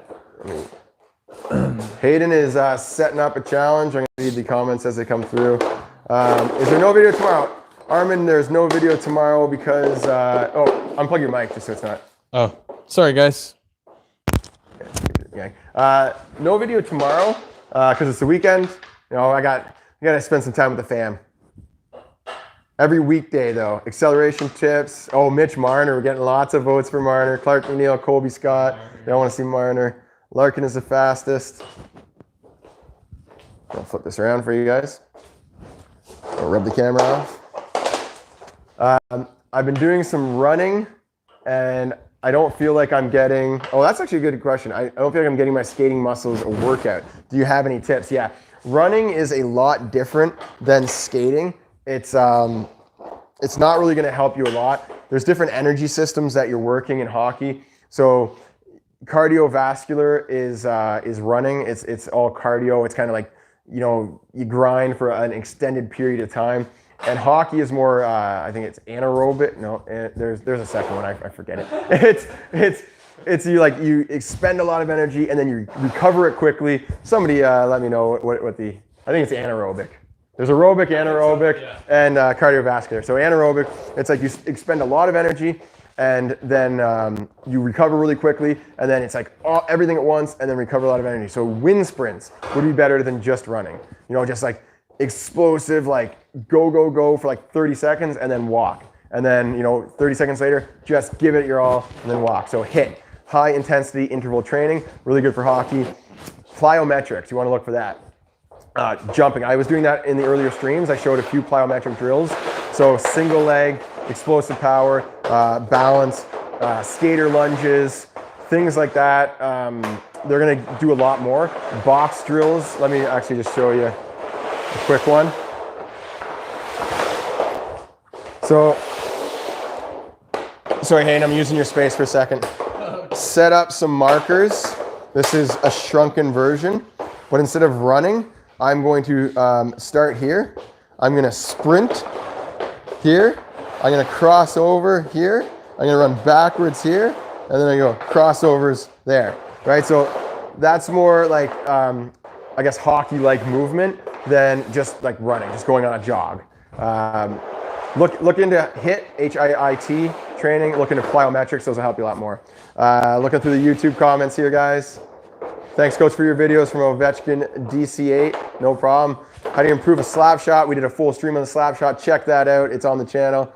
Hayden is setting up a challenge. I'm going to read the comments as they come through. Is there no video tomorrow? Armin, there's no video tomorrow because, unplug your mic just so it's not. Oh, sorry guys. Yeah. No video tomorrow because it's the weekend. You know, I got to spend some time with the fam. Every weekday though, acceleration tips. Oh, Mitch Marner, we're getting lots of votes for Marner. Clark McNeil, Colby Scott. They all want to see Marner. Larkin is the fastest. I'll flip this around for you guys. I'll rub the camera off. I've been doing some running and I don't feel like I'm getting, that's actually a good question. I don't feel like I'm getting my skating muscles a workout. Do you have any tips? Yeah, running is a lot different than skating. It's not really gonna help you a lot. There's different energy systems that you're working in hockey. So cardiovascular is running. It's all cardio. It's kind of like, you know, you grind for an extended period of time. And hockey is more, I think it's anaerobic. No, there's a second one. I forget it. It's you expend a lot of energy and then you recover it quickly. Somebody let me know what I think it's anaerobic. There's aerobic, anaerobic, and cardiovascular. So anaerobic, it's like you expend a lot of energy and then you recover really quickly, and then it's like everything at once and then recover a lot of energy. So wind sprints would be better than just running. You know, just like explosive, like go for like 30 seconds and then walk. And then, you know, 30 seconds later, just give it your all and then walk. So HIIT, high intensity interval training, really good for hockey. Plyometrics, you want to look for that. Jumping, I was doing that in the earlier streams. I showed a few plyometric drills. So single leg, explosive power, balance, skater lunges, things like that. They're going to do a lot more. Box drills. Let me actually just show you a quick one. So, sorry, Hayden, I'm using your space for a second. Set up some markers. This is a shrunken version, but instead of running, I'm going to start here. I'm going to sprint here. I'm going to cross over here. I'm going to run backwards here, and then I go crossovers there, right? So that's more like, I guess, hockey-like movement than just like running, just going on a jog. Look into HIIT, H-I-I-T training. Look into plyometrics. Those will help you a lot more. Looking through the YouTube comments here, guys. Thanks, Coach, for your videos from Ovechkin DC8. No problem. How do you improve a slap shot? We did a full stream on the slap shot. Check that out. It's on the channel.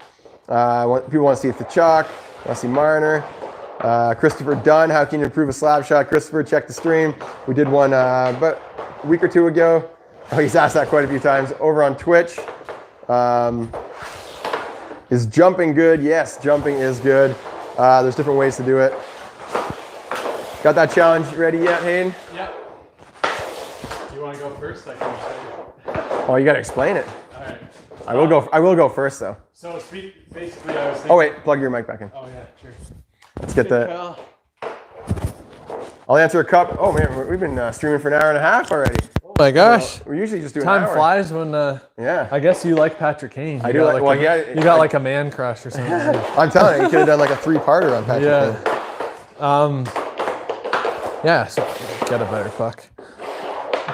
People want to see the chalk. Want to see Marner. Christopher Dunn. How can you improve a slap shot? Christopher, check the stream. We did one about a week or two ago. Oh, he's asked that quite a few times. Over on Twitch. Is jumping good? Yes, jumping is good. There's different ways to do it. Got that challenge ready yet, Hayden? Yep. Do you want to go first? I can say. Oh, you got to explain it. All right. I will go first though. So basically, I was thinking. Oh wait, plug your mic back in. Oh yeah, sure. Let's get the. I'll answer a cup. Oh man, we've been streaming for an hour and a half already. Oh my gosh. We usually just do an Time hour. flies when. Yeah. I guess you like Patrick Kane. I do like. Well, you got like a man crush or something. I'm telling you, you could have done like a 3-parter on Patrick Kane. Yeah. So get a better puck.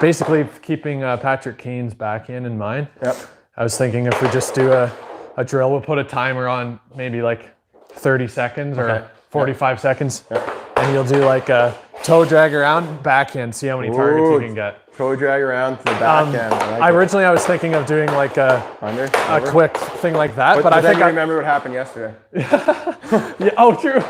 Basically, keeping Patrick Kane's backhand in mind. Yep. I was thinking if we just do a drill, we'll put a timer on maybe like 30 seconds or 45 seconds, and you'll do like a toe drag around backhand, see how many targets you can get. Toe drag around to the backhand. Originally I was thinking of doing like a quick thing like that, but I think I remember what happened yesterday. Yeah, oh true.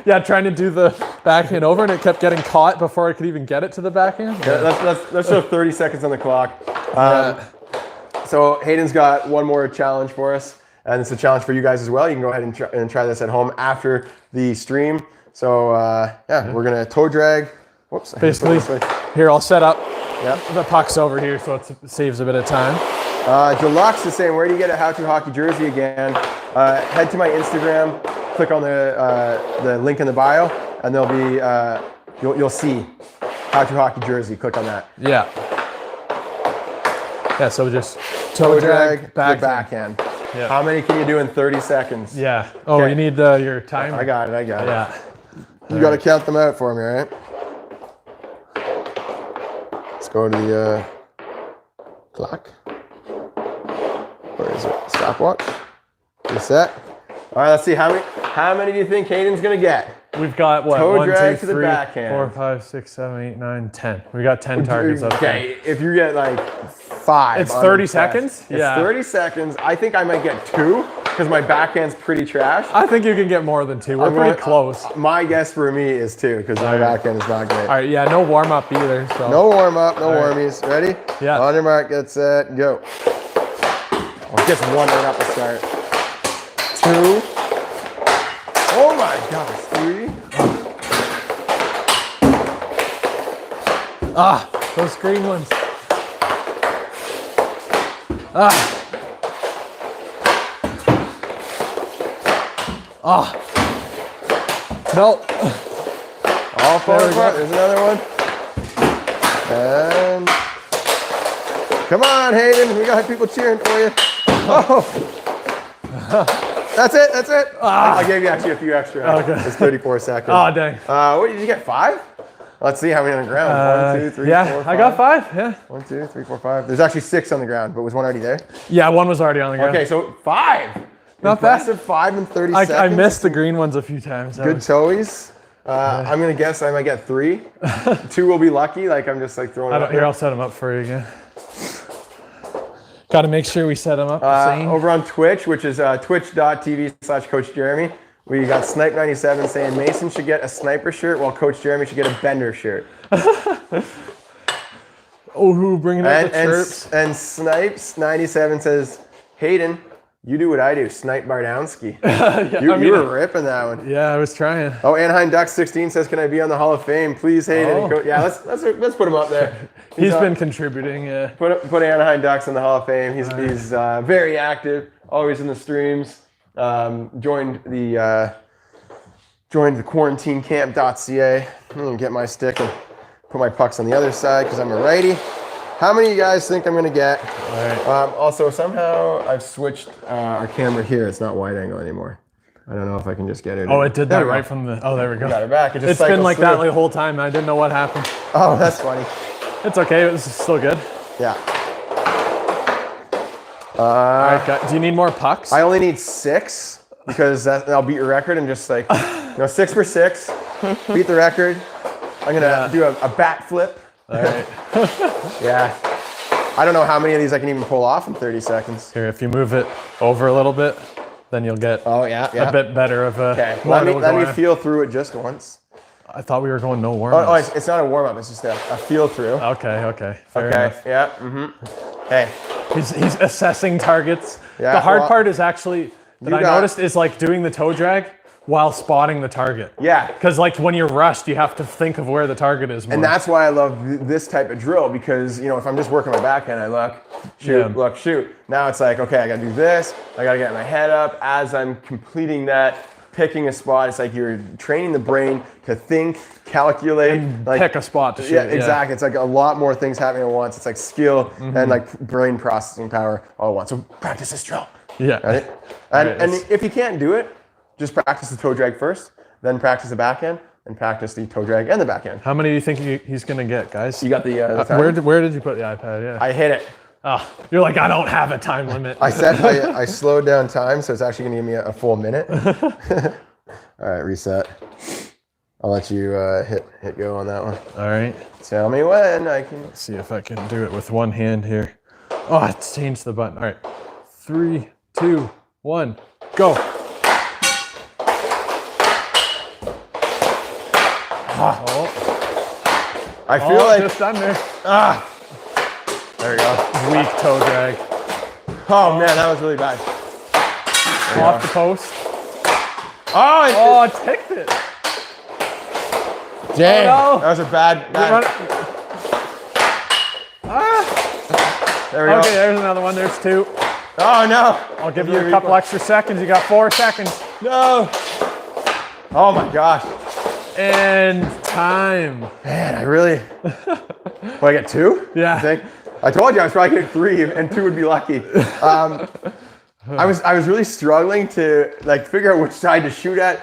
Yeah, trying to do the backhand over, and it kept getting caught before I could even get it to the backhand. Yeah, let's show 30 seconds on the clock. So Hayden's got one more challenge for us, and it's a challenge for you guys as well. You can go ahead and try this at home after the stream. So we're gonna toe drag. Whoops. Basically, here I'll set up. Yep. The puck's over here, so it saves a bit of time. Deluxe is saying, where do you get a How To Hockey jersey again? Head to my Instagram, click on the link in the bio, and there'll be you'll see How To Hockey jersey. Click on that. Yeah. Yeah. So just toe drag backhand. Yeah. How many can you do in 30 seconds? Yeah. Oh, you need your timer. I got it. Yeah. You got to count them out for me, all right? Let's go to the clock. Where is it? Stopwatch. Reset. All right, let's see how many do you think Hayden's gonna get? We've got what? Toe 1, drag 2, to the 3, backhand. 4, 5, 6, 7, 8, 9, 10. We got 10 targets. Okay, if you get like 5. It's 30 seconds? It's 30 seconds. I think I might get 2 because my backhand's pretty trash. I think you can get more than 2. We're pretty close. My guess for me is 2 because my backhand is not great. All right, yeah, no warm up either. So. No warm up, no warmies. Ready? Yeah. On your mark, get set, go. Oh, just one right off the start. 2. Oh my gosh, 3. Those green ones. No. All falling apart. There's another one. And come on, Hayden. We got people cheering for you. Oh. That's it. I gave you actually a few extra. Okay. It's 34 seconds. Oh, dang. What did you get? 5? Let's see how many on the ground. 1, 2, 3, 4, 5. I got 5. Yeah. 1, 2, 3, 4, 5. There's actually 6 on the ground, but was one already there? Yeah, one was already on the ground. Okay, so 5. Not impressive. bad. 5 in 30 seconds. I missed the green ones a few times. Good toes. I'm gonna guess I might get 3. 2 will be lucky. Like I'm just like throwing. Here, I'll set them up for you again. Got to make sure we set them up. Over on Twitch, which is twitch.tv/Coach Jeremy. We got Snipe97 saying Mason should get a sniper shirt while Coach Jeremy should get a bender shirt. Oh, who bringing up the chirps? And Snipes97 says, Hayden, You do what I do, snipe Bardowski. Yeah, you were ripping that one. Yeah, I was trying. Oh, Anaheim Ducks 16 says, "Can I be on the Hall of Fame, please, Hayden?" Yeah, let's put him up there. He's been contributing. Yeah. Put Anaheim Ducks in the Hall of Fame. He's very active, always in the streams. Joined the quarantinecamp.ca. I'm gonna get my stick and put my pucks on the other side because I'm a righty. How many of you guys think I'm going to get? All right. Also, somehow I've switched our camera here. It's not wide angle anymore. I don't know if I can just get it. Oh, it did that right from the... Oh, there we go. Got it back. It's been like that the whole time. I didn't know what happened. Oh, that's funny. It's okay. It was still good. Yeah. All right, do you need more pucks? I only need 6 because I'll beat your record and just like, 6 for 6. Beat the record. I'm going to do a bat flip. All right. Yeah. I don't know how many of these I can even pull off in 30 seconds. Here, if you move it over a little bit, then you'll get a bit better of a... Okay, let me feel through it just once. I thought we were going no warm-up. Oh, it's not a warm-up. It's just a feel through. Okay. Fair enough. Yeah. Mm-hmm. Hey. He's assessing targets. Yeah, the hard part is actually, that I noticed, is like doing the toe drag while spotting the target. Yeah. Because like when you're rushed, you have to think of where the target is more. And that's why I love this type of drill because, if I'm just working my backhand, I look, shoot. Now it's like, okay, I got to do this. I got to get my head up as I'm completing that, picking a spot. It's like you're training the brain to think, calculate. And pick a spot to shoot. Yeah, exactly. It's like a lot more things happening at once. It's like skill and like brain processing power all at once. So practice this drill. Yeah. Right? And if you can't do it, just practice the toe drag first, then practice the backhand, and practice the toe drag and the backhand. How many do you think he's going to get, guys? You got the where did you put the iPad? Yeah. I hit it. Oh, you're like, I don't have a time limit. I said I slowed down time, so it's actually going to give me a full minute. All right, reset. I'll let you hit go on that one. All right. Tell me when I can. Let's see if I can do it with one hand here. Oh, it's changed the button. All right. 3, 2, 1, go. I feel like just under. There we go. Weak toe drag. Oh man, that was really bad. Off the post. Oh, it ticked it. Dang, oh, no. That was a bad. There we go. Okay, there's another one. There's 2. Oh no. I'll give you a couple extra seconds. You got 4 seconds. No. Oh my gosh. And time. Man, I really. I get 2? Yeah. I told you I was probably getting 3, and 2 would be lucky. I was really struggling to figure out which side to shoot at,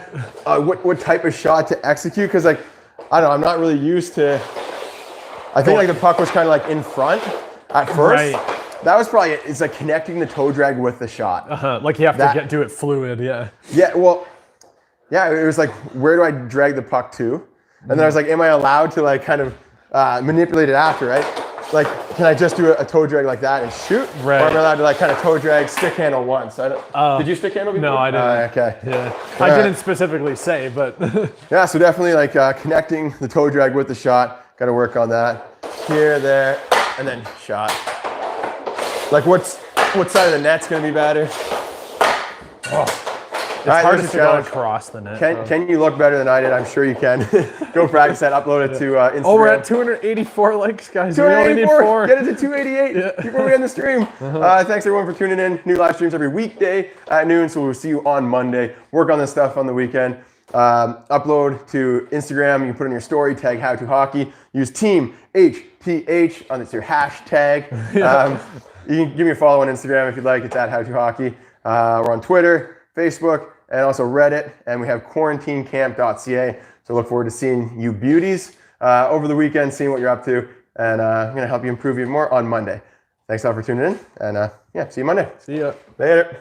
what type of shot to execute, because I don't know, I'm not really used to. I think the puck was kind of in front at first. Right. That was probably it. It's like connecting the toe drag with the shot. Like you have to do it fluid, yeah. Yeah, well, yeah, it was like, where do I drag the puck to? And then I was like, am I allowed to kind of manipulate it after, right? Like, can I just do a toe drag like that and shoot? Right. Or am I allowed to kind of toe drag, stick handle once? Did you stick handle before? No, I didn't. Okay. Yeah. I didn't specifically say, but. Yeah, so definitely connecting the toe drag with the shot. Got to work on that. Here, there, and then shot. What side of the net's going to be better? It's hardest to go across the net. Can you look better than I did? I'm sure you can. Go practice that. Upload it to Instagram. Oh, we're at 284 likes, guys. 284. Get it to 288 before we end the stream. Thanks everyone for tuning in. New live streams every weekday at noon. So we'll see you on Monday. Work on this stuff on the weekend. Upload to Instagram. You can put in your story. Tag How to Hockey. Use Team HTH on your hashtag. You can give me a follow on Instagram if you'd like. It's at How to Hockey. We're on Twitter, Facebook, and also Reddit, and we have quarantinecamp.ca. So look forward to seeing you beauties over the weekend, seeing what you're up to, and I'm going to help you improve even more on Monday. Thanks all for tuning in, and see you Monday. See ya. Later.